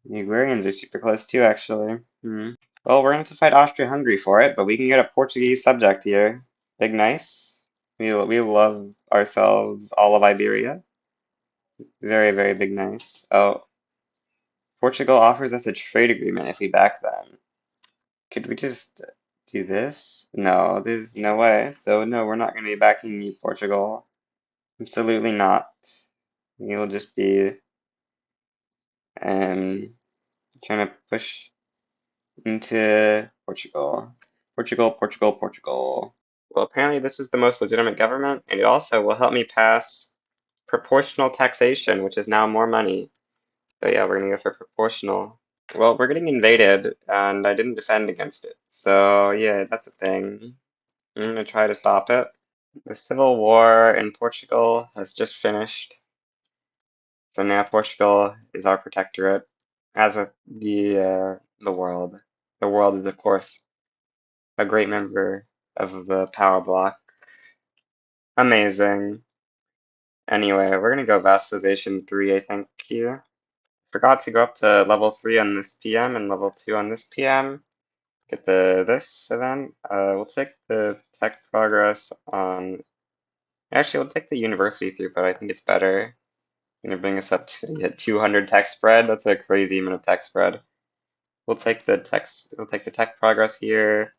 The Agrarians are super close too, actually. Well, we're gonna have to fight Austria-Hungary for it, but we can get a Portuguese subject here. Big nice. We love ourselves all of Iberia. Very, very big nice. Oh, Portugal offers us a trade agreement if we back them. Could we just do this? No, there's no way. So no, we're not gonna be backing you, Portugal. Absolutely not. You'll just be um trying to push into Portugal. Portugal, Portugal, Portugal. Well, apparently this is the most legitimate government, and it also will help me pass proportional taxation, which is now more money. So yeah, we're gonna go for proportional. Well, we're getting invaded, and I didn't defend against it. So yeah, that's a thing. I'm gonna try to stop it. The civil war in Portugal has just finished. So now Portugal is our protectorate, as with the world. The world is, of course, a great member of the power bloc. Amazing. Anyway, we're gonna go vassalization 3, I think, here. Forgot to go up to level 3 on this PM and level 2 on this PM. Get this event. We'll take the tech progress on. Actually, we'll take the university throughput. I think it's better. Gonna bring us up to 200 tech spread. That's a crazy amount of tech spread. We'll take the text. We'll take the tech progress here.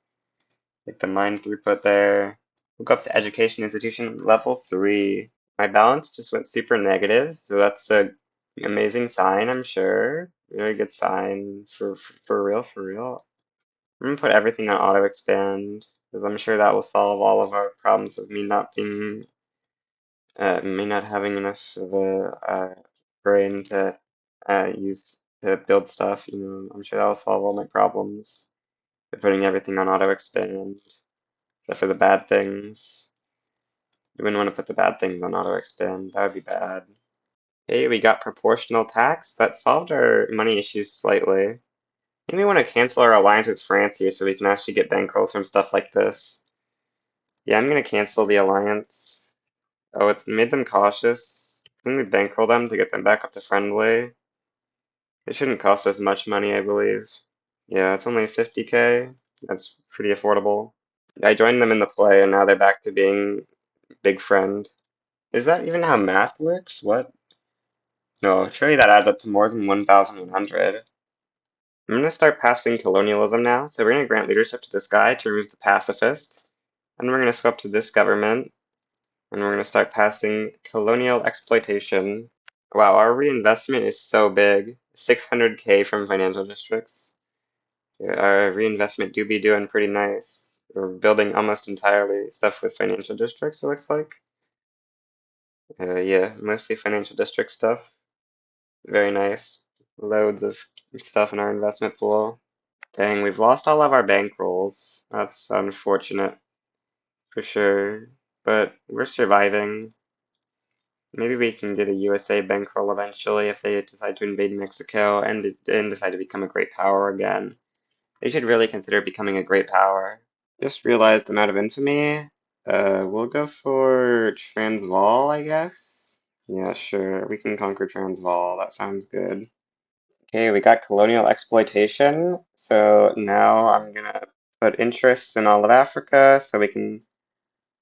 Take the mine throughput there. We'll go up to education institution level 3. My balance just went super negative, so that's a amazing sign, I'm sure. Really good sign for real, for real. I'm gonna put everything on auto expand because I'm sure that will solve all of our problems of me not having enough of a brain to use to build stuff. You know, I'm sure that will solve all my problems by putting everything on auto expand, except for the bad things. You wouldn't want to put the bad things on auto expand. That would be bad. Hey, we got proportional tax. That solved our money issues slightly. Maybe we want to cancel our alliance with France here so we can actually get bankrolls from stuff like this. Yeah, I'm gonna cancel the alliance. Oh, it's made them cautious. Can we bankroll them to get them back up to friendly? It shouldn't cost us much money, I believe. Yeah, it's only 50k. That's pretty affordable. I joined them in the play and now they're back to being big friend. Is that even how math works? What? No, surely that adds up to more than 1,100. I'm gonna start passing colonialism now. So we're gonna grant leadership to this guy to remove the pacifist. And we're gonna swap to this government. And we're gonna start passing colonial exploitation. Wow, our reinvestment is so big. 600k from financial districts. Yeah, our reinvestment do be doing pretty nice. We're building almost entirely stuff with financial districts, it looks like. Yeah, mostly financial district stuff. Very nice. Loads of stuff in our investment pool. Dang, we've lost all of our bankrolls. That's unfortunate, for sure. But we're surviving. Maybe we can get a USA bankroll eventually if they decide to invade Mexico and decide to become a great power again. They should really consider becoming a great power. Just realized I'm out of infamy. We'll go for Transvaal, I guess. Yeah, sure. We can conquer Transvaal. That sounds good. Okay, we got colonial exploitation. So now I'm gonna put interests in all of Africa so we can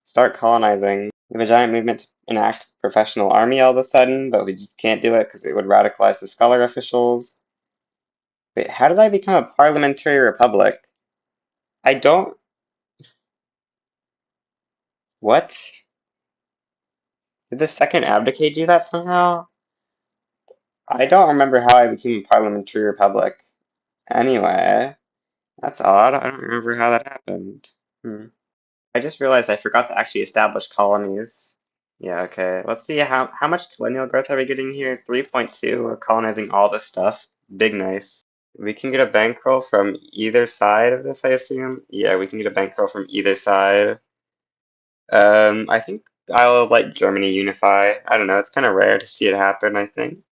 start colonizing. We have a giant movement to enact professional army all of a sudden, but we just can't do it because it would radicalize the scholar officials. Wait, how did I become a parliamentary republic? I don't. What? Did the second abdicate do that somehow? I don't remember how I became a parliamentary republic. Anyway, that's odd. I don't remember how that happened. I just realized I forgot to actually establish colonies. Yeah, okay. Let's see how much colonial growth are we getting here? 3.2. We're colonizing all this stuff. Big nice. We can get a bankroll from either side of this, I assume. Yeah, we can get a bankroll from either side. I think I'll let Germany unify. I don't know, it's kind of rare to see it happen, I think.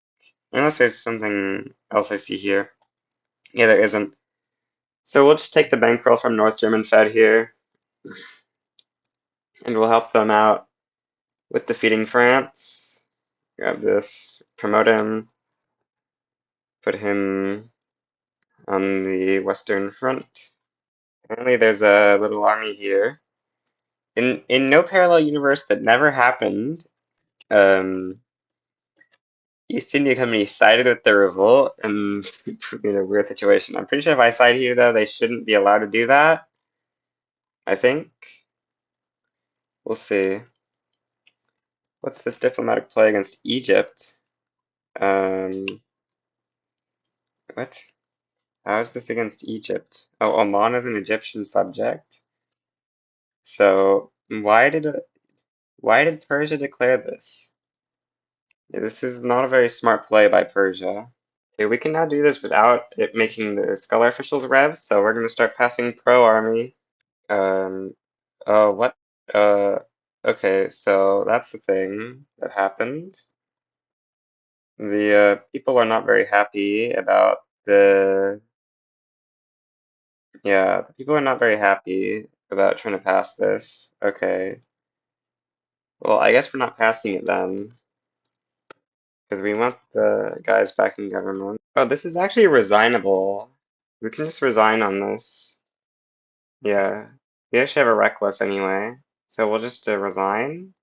Unless there's something else I see here. Yeah, there isn't. So we'll just take the bankroll from North German Fed here, and we'll help them out with defeating France. Grab this, promote him, put him on the Western Front. Apparently there's a little army here. In no parallel universe that never happened, um, East India Company sided with the revolt and put me in a weird situation. I'm pretty sure if I side here, though, they shouldn't be allowed to do that. I think. We'll see. What's this diplomatic play against Egypt? Um, what? How is this against Egypt? Oh, Oman is an Egyptian subject. So why did Persia declare this? Yeah, this is not a very smart play by Persia. Okay, we can now do this without it making the scholar officials rev, so we're gonna start passing pro army. Um, oh, what? Uh, okay, so that's the thing that happened. The people are not very happy about the, yeah, the people are not very happy about trying to pass this. Okay. Well, I guess we're not passing it then, because we want the guys back in government. Oh, this is actually resignable. We can just resign on this. Yeah. We actually have a reckless anyway. So we'll just resign.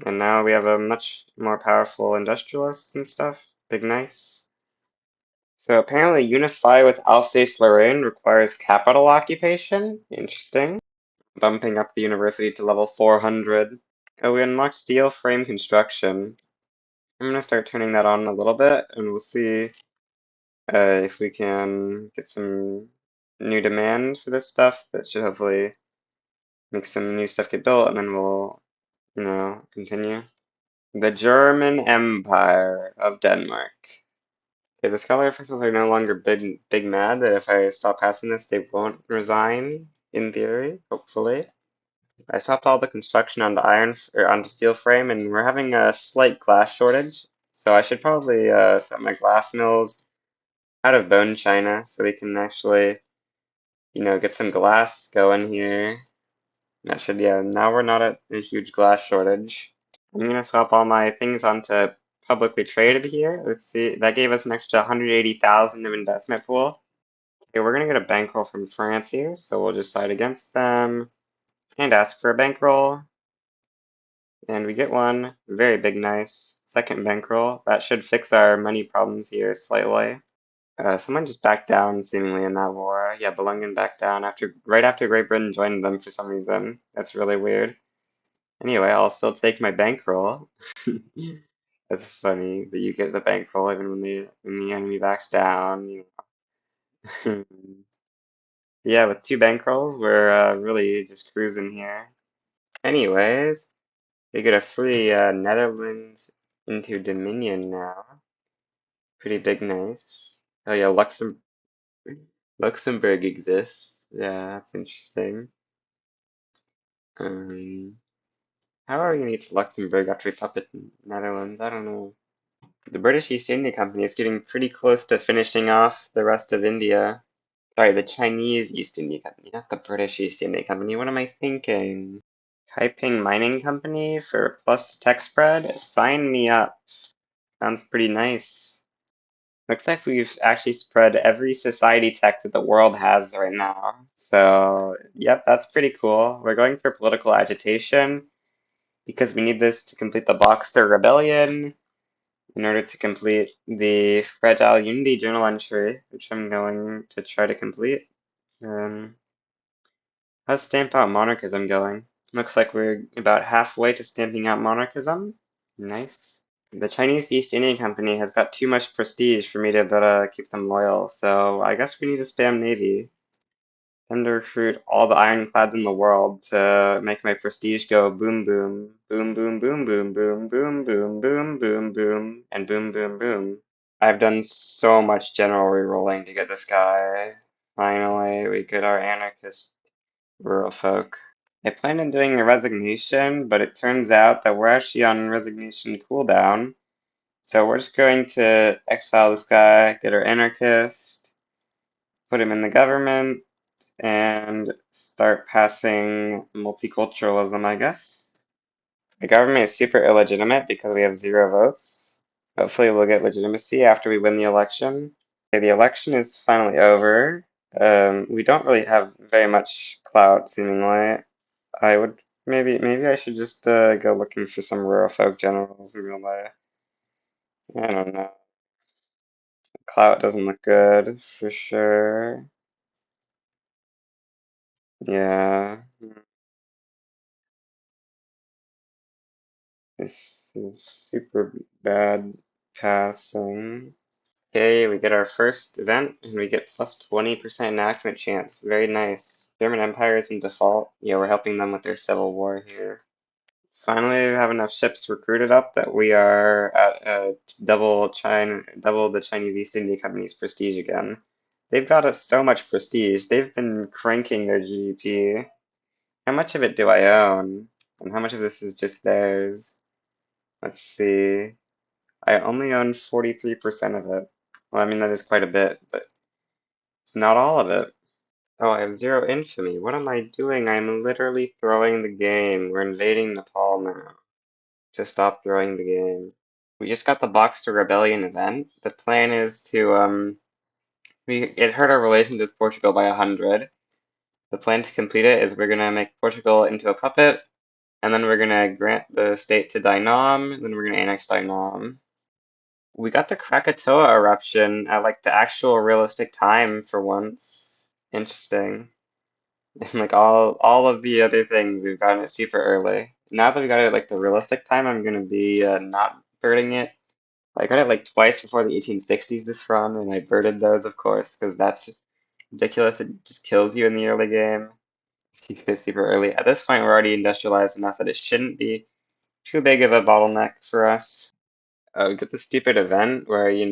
And now we have a much more powerful industrialist and stuff. Big nice. So apparently unify with Alsace-Lorraine requires capital occupation. Interesting. Bumping up the university to level 400. Oh, we unlocked steel frame construction. I'm gonna start turning that on a little bit, and we'll see if we can get some new demand for this stuff. That should hopefully make some new stuff get built, and then we'll, continue. The German Empire of Denmark. Okay, the scholar officials are no longer big mad that if I stop passing this, they won't resign, in theory, hopefully. I stopped all the construction on the or on the steel frame, and we're having a slight glass shortage. So I should probably set my glass mills out of bone china so we can actually, get some glass going here. That should, yeah, now we're not at a huge glass shortage. I'm gonna swap all my things onto publicly traded here. Let's see, that gave us an extra 180,000 of investment pool. Okay, we're gonna get a bankroll from France here, so we'll just side against them and ask for a bankroll. And we get one. Very big nice. Second bankroll. That should fix our money problems here slightly. Someone just backed down seemingly in that war. Yeah, Belungen backed down right after Great Britain joined them for some reason. That's really weird. Anyway, I'll still take my bankroll. That's funny that you get the bankroll even when the enemy backs down. Yeah, with two bankrolls, we're really just cruising here. Anyways, we get a free Netherlands into Dominion now. Pretty big nice. Oh yeah, Luxembourg exists. Yeah, that's interesting. Um, how are we gonna get to Luxembourg after we puppet Netherlands? I don't know. The British East India Company is getting pretty close to finishing off the rest of India. Sorry, the Chinese East India Company, not the British East India Company. What am I thinking? Taiping Mining Company for plus tech spread? Sign me up. Sounds pretty nice. Looks like we've actually spread every society tech that the world has right now. So, yep, that's pretty cool. We're going for political agitation because we need this to complete the Boxer Rebellion in order to complete the Fragile Unity journal entry, which I'm going to try to complete. How's Stamp Out Monarchism going? Looks like we're about halfway to stamping out monarchism. Nice. The Chinese East India Company has got too much prestige for me to keep them loyal, so I guess we need to spam Navy. Time to recruit all the ironclads in the world to make my prestige go boom boom, boom boom boom boom boom boom boom boom boom boom, and boom boom boom. I've done so much general rerolling to get this guy. Finally, we get our anarchist rural folk. I planned on doing a resignation, but it turns out that we're actually on resignation cooldown. So we're just going to exile this guy, get our anarchist, put him in the government, and start passing multiculturalism, I guess. The government is super illegitimate because we have 0 votes. Hopefully we'll get legitimacy after we win the election. Okay, the election is finally over. We don't really have very much clout, seemingly. I would maybe I should just go looking for some rural folk generals in real life. I don't know. Clout doesn't look good for sure. Yeah, this is super bad passing. Okay, we get our first event and we get plus 20% enactment chance. Very nice. German Empire is in default. Yeah, we're helping them with their civil war here. Finally, we have enough ships recruited up that we are at double the Chinese East India Company's prestige again. They've got us so much prestige. They've been cranking their GDP. How much of it do I own? And how much of this is just theirs? Let's see. I only own 43% of it. Well, I mean, that is quite a bit, but it's not all of it. Oh, I have zero infamy. What am I doing? I'm literally throwing the game. We're invading Nepal now. Just stop throwing the game. We just got the Boxer Rebellion event. The plan is to, it hurt our relations with Portugal by 100. The plan to complete it is we're gonna make Portugal into a puppet, and then we're gonna grant the state to Dai Nam, and then we're gonna annex Dai Nam. We got the Krakatoa eruption at like the actual realistic time for once. Interesting. And like all of the other things, we've gotten it super early. Now that we got it at like the realistic time, I'm gonna be not birding it. I got it like twice before the 1860s this run, and I birded those, of course, because that's ridiculous. It just kills you in the early game. You get it super early. At this point, we're already industrialized enough that it shouldn't be too big of a bottleneck for us. We get the stupid event where, you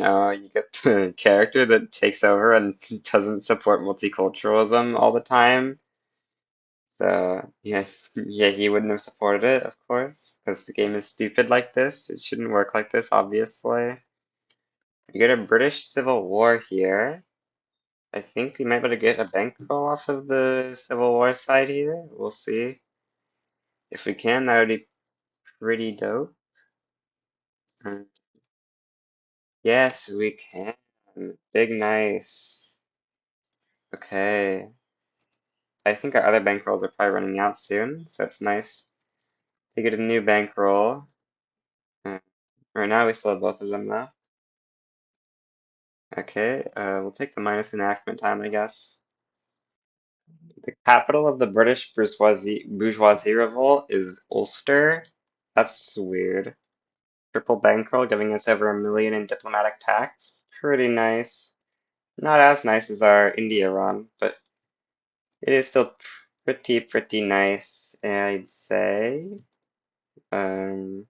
get the character that takes over and doesn't support multiculturalism all the time. So, yeah, yeah, he wouldn't have supported it, of course, because the game is stupid like this. It shouldn't work like this, obviously. We get a British Civil War here. I think we might be able to get a bankroll off of the Civil War side here. We'll see. If we can, that would be pretty dope. Uh, yes, we can. Big nice. Okay. I think our other bankrolls are probably running out soon, so it's nice to get a new bankroll. Uh, right now we still have both of them though. Okay, we'll take the minus enactment time, I guess. The capital of the British bourgeoisie revolt is Ulster. That's weird. Triple bankroll giving us over 1 million in diplomatic pacts. Pretty nice. Not as nice as our India run, but it is still pretty nice, I'd say. Um,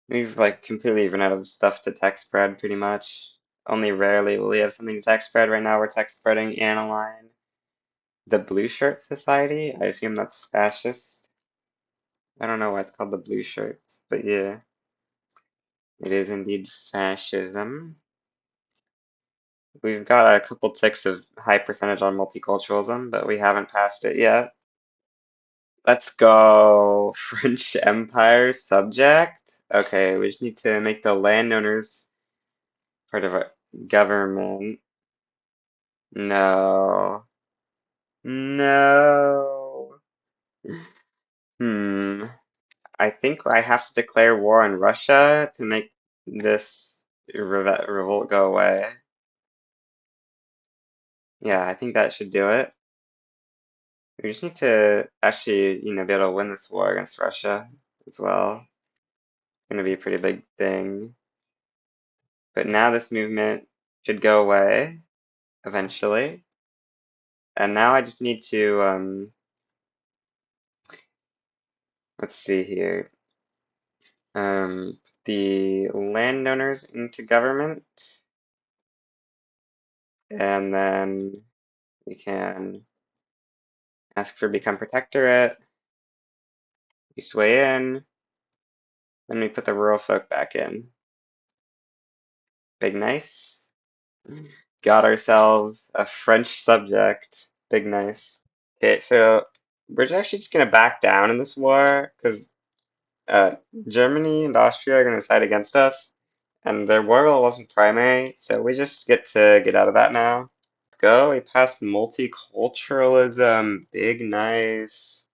we've like completely run out of stuff to tech spread pretty much. Only rarely will we have something to tech spread. Right now we're tech spreading Aniline. The Blue Shirt Society? I assume that's fascist. I don't know why it's called the Blue Shirts, but yeah, it is indeed fascism. We've got a couple ticks of high percentage on multiculturalism, but we haven't passed it yet. Let's go. French Empire subject. Okay, we just need to make the landowners part of our government. No. No. Hmm. I think I have to declare war on Russia to make this revolt go away. Yeah, I think that should do it. We just need to actually, be able to win this war against Russia as well. Gonna be a pretty big thing. But now this movement should go away eventually. And now I just need to, let's see here. Put the landowners into government. And then we can ask for become protectorate. We sway in. Then we put the rural folk back in. Big nice. Got ourselves a French subject. Big nice. Okay, so we're actually just gonna back down in this war because Germany and Austria are gonna side against us, and their war goal wasn't primary, so we just get to get out of that now. Let's go. We passed multiculturalism. Big nice.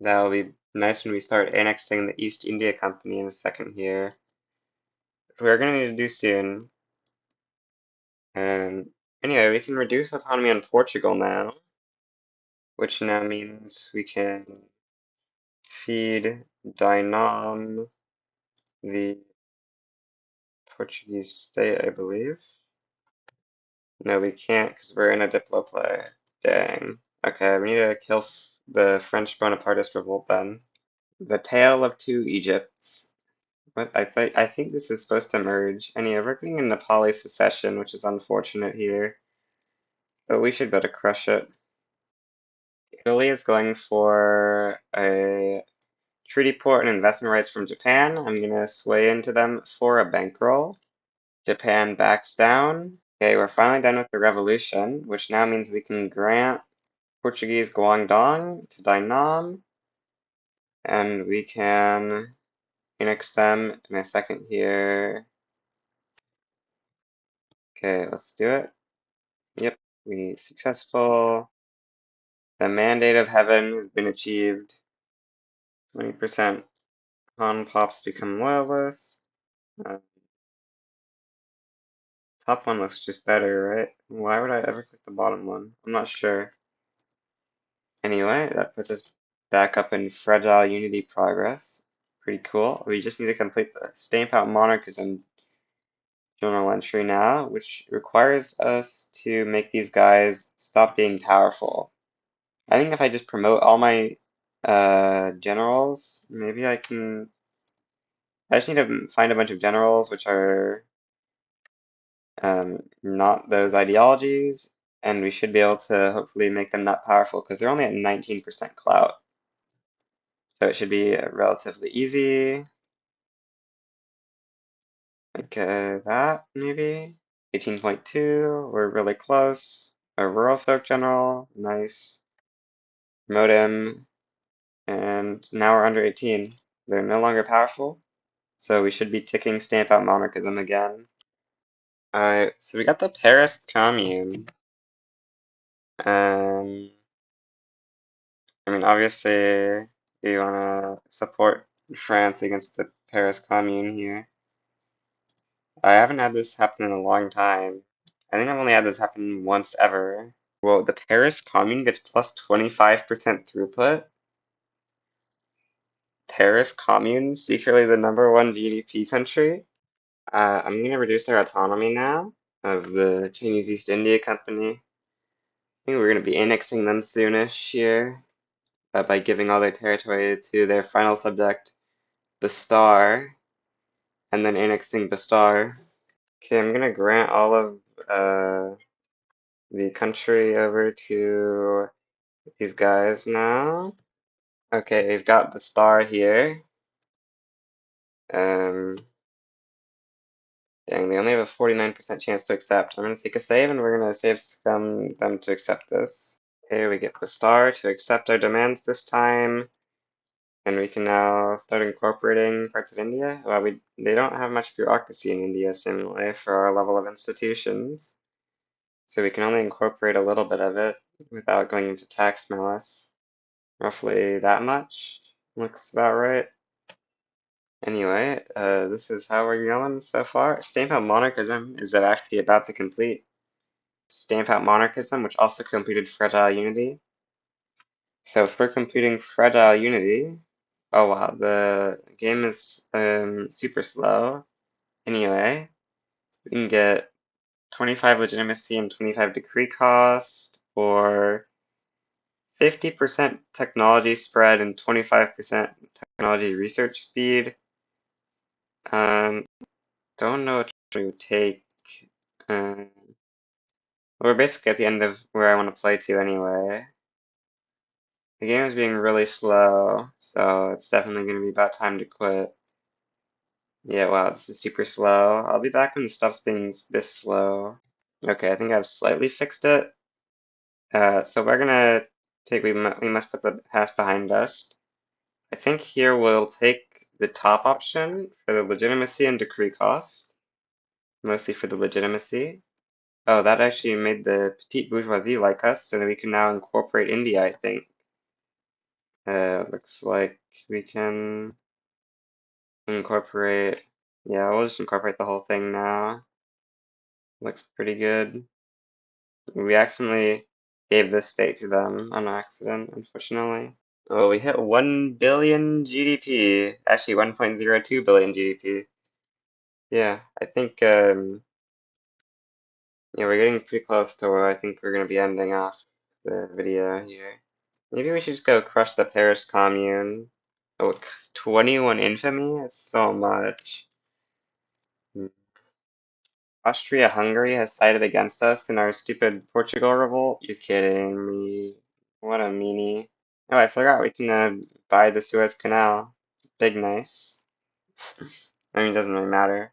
That'll be nice when we start annexing the East India Company in a second here. We're gonna need to do soon. And anyway, we can reduce autonomy on Portugal now, which now means we can feed Dai Nam, the Portuguese state, I believe. No, we can't because we're in a Diplo play. Dang. Okay, we need to kill the French Bonapartist revolt then. The Tale of Two Egypts. What I think this is supposed to merge. Anyway, we're getting a Nepali secession, which is unfortunate here, but we should be able to crush it. Italy is going for a treaty port and investment rights from Japan. I'm gonna sway into them for a bankroll. Japan backs down. Okay, we're finally done with the revolution, which now means we can grant Portuguese Guangdong to Dai Nam, and we can annex them in a second here. Okay, let's do it. Yep, we successful. The mandate of heaven has been achieved. 20% Han pops become loyalists. Uh, top one looks just better, right? Why would I ever click the bottom one? I'm not sure. Anyway, that puts us back up in fragile unity progress. Pretty cool. We just need to complete the stamp out monarchism journal entry now, which requires us to make these guys stop being powerful. I think if I just promote all my generals, maybe I can. I just need to find a bunch of generals which are not those ideologies, and we should be able to hopefully make them not powerful because they're only at 19% clout. So it should be relatively easy. Like that, maybe. 18.2, we're really close. A rural folk general, nice. Promote him, and now we're under 18. They're no longer powerful, so we should be ticking stamp out monarchism again. Alright, so we got the Paris Commune. I mean, obviously, you want to support France against the Paris Commune here. I haven't had this happen in a long time. I think I've only had this happen once ever. Well, the Paris Commune gets plus 25% throughput. Paris Commune, secretly the #1 GDP country. I'm going to reduce their autonomy now of the Chinese East India Company. I think we're going to be annexing them soonish here by giving all their territory to their final subject, Bastar, and then annexing Bastar. Okay, I'm going to grant all of the country over to these guys now. Okay, we've got Bastar here. Dang, they only have a 49% chance to accept. I'm going to take a save, and we're going to save them to accept this. Okay, we get Bastar to accept our demands this time, and we can now start incorporating parts of India. Well, they don't have much bureaucracy in India, seemingly, for our level of institutions. So we can only incorporate a little bit of it without going into tax malice. Roughly that much. Looks about right. Anyway, this is how we're going so far. Stamp out monarchism is actually about to complete. Stamp out monarchism, which also completed fragile unity. So if we're computing fragile unity, oh wow, the game is super slow. Anyway, we can get 25 legitimacy and 25 decree cost, or 50% technology spread and 25% technology research speed. Don't know which we would take. We're basically at the end of where I want to play to anyway. The game is being really slow, so it's definitely going to be about time to quit. Yeah, wow, this is super slow. I'll be back when the stuff's being this slow. Okay, I think I've slightly fixed it. So we're gonna take, we must put the past behind us. I think here we'll take the top option for the legitimacy and decree cost. Mostly for the legitimacy. Oh, that actually made the petite bourgeoisie like us, so that we can now incorporate India, I think. Looks like we can incorporate, yeah, we'll just incorporate the whole thing now. Looks pretty good. We accidentally gave this state to them on accident, unfortunately. Oh, we hit 1 billion GDP. Actually, 1.02 billion GDP. Yeah, I think, yeah, we're getting pretty close to where I think we're going to be ending off the video here. Maybe we should just go crush the Paris Commune. Oh, 21 infamy? That's so much. Austria-Hungary has sided against us in our stupid Portugal revolt? You're kidding me. What a meanie. Oh, I forgot we can buy the Suez Canal. big nice. I mean, it doesn't really matter.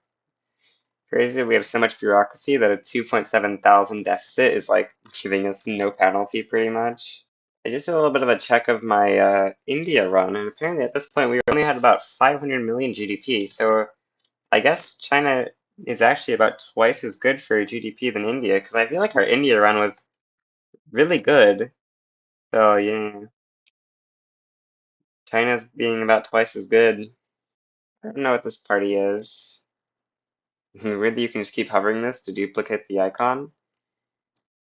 Crazy, we have so much bureaucracy that a 2.7 thousand deficit is like giving us no penalty pretty much. I just did a little bit of a check of my India run, and apparently at this point we only had about 500 million GDP, so I guess China is actually about twice as good for GDP than India, because I feel like our India run was really good. So yeah, China's being about twice as good. I don't know what this party is. Really, you can just keep hovering this to duplicate the icon.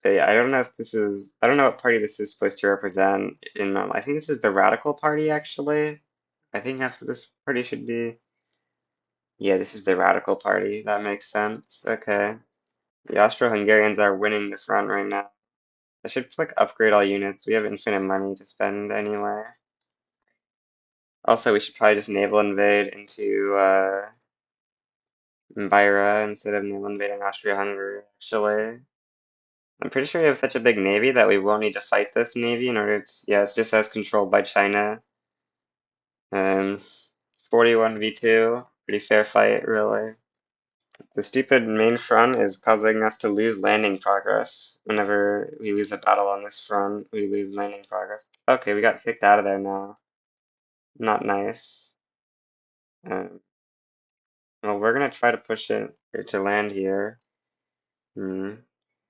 But yeah, I don't know if this is, I don't know what party this is supposed to represent. I think this is the Radical Party, actually. I think that's what this party should be. Yeah, this is the Radical Party. That makes sense. Okay. The Austro-Hungarians are winning the front right now. I should click upgrade all units. We have infinite money to spend anyway. Also, we should probably just naval invade into Beira instead of naval invading Austria-Hungary, actually. I'm pretty sure we have such a big navy that we won't need to fight this navy in order to, yeah, it's just as controlled by China. 41v2, pretty fair fight, really. The stupid main front is causing us to lose landing progress. Whenever we lose a battle on this front, we lose landing progress. Okay, we got kicked out of there now. Not nice. Um, well, we're gonna try to push it to land here. Hmm.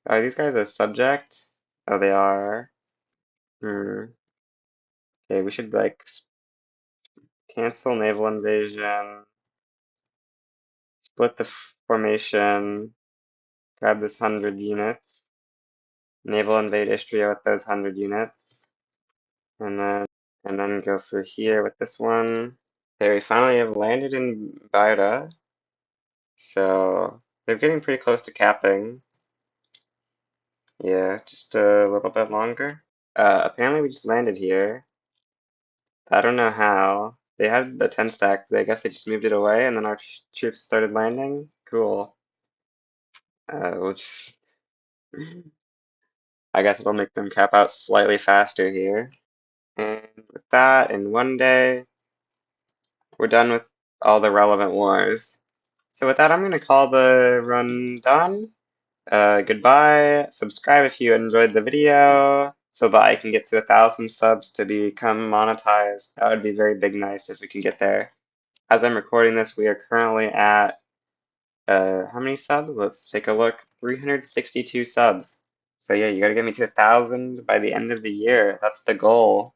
Are these guys a subject? Oh, they are. Hmm. Okay, we should like cancel naval invasion, split the formation, grab this 100 units, naval invade Istria with those 100 units, and then go through here with this one. Okay, we finally have landed in Baida, so they're getting pretty close to capping. Yeah, just a little bit longer. Apparently we just landed here. I don't know how. They had the 10 stack, but I guess they just moved it away and then our troops started landing. Cool. We'll just, I guess it'll make them cap out slightly faster here. And with that, in one day, we're done with all the relevant wars. So with that, I'm going to call the run done. Goodbye. Subscribe if you enjoyed the video so that I can get to 1,000 subs to become monetized. That would be very big nice if we can get there. As I'm recording this, we are currently at, how many subs? Let's take a look. 362 subs. So yeah, you gotta get me to 1,000 by the end of the year. That's the goal.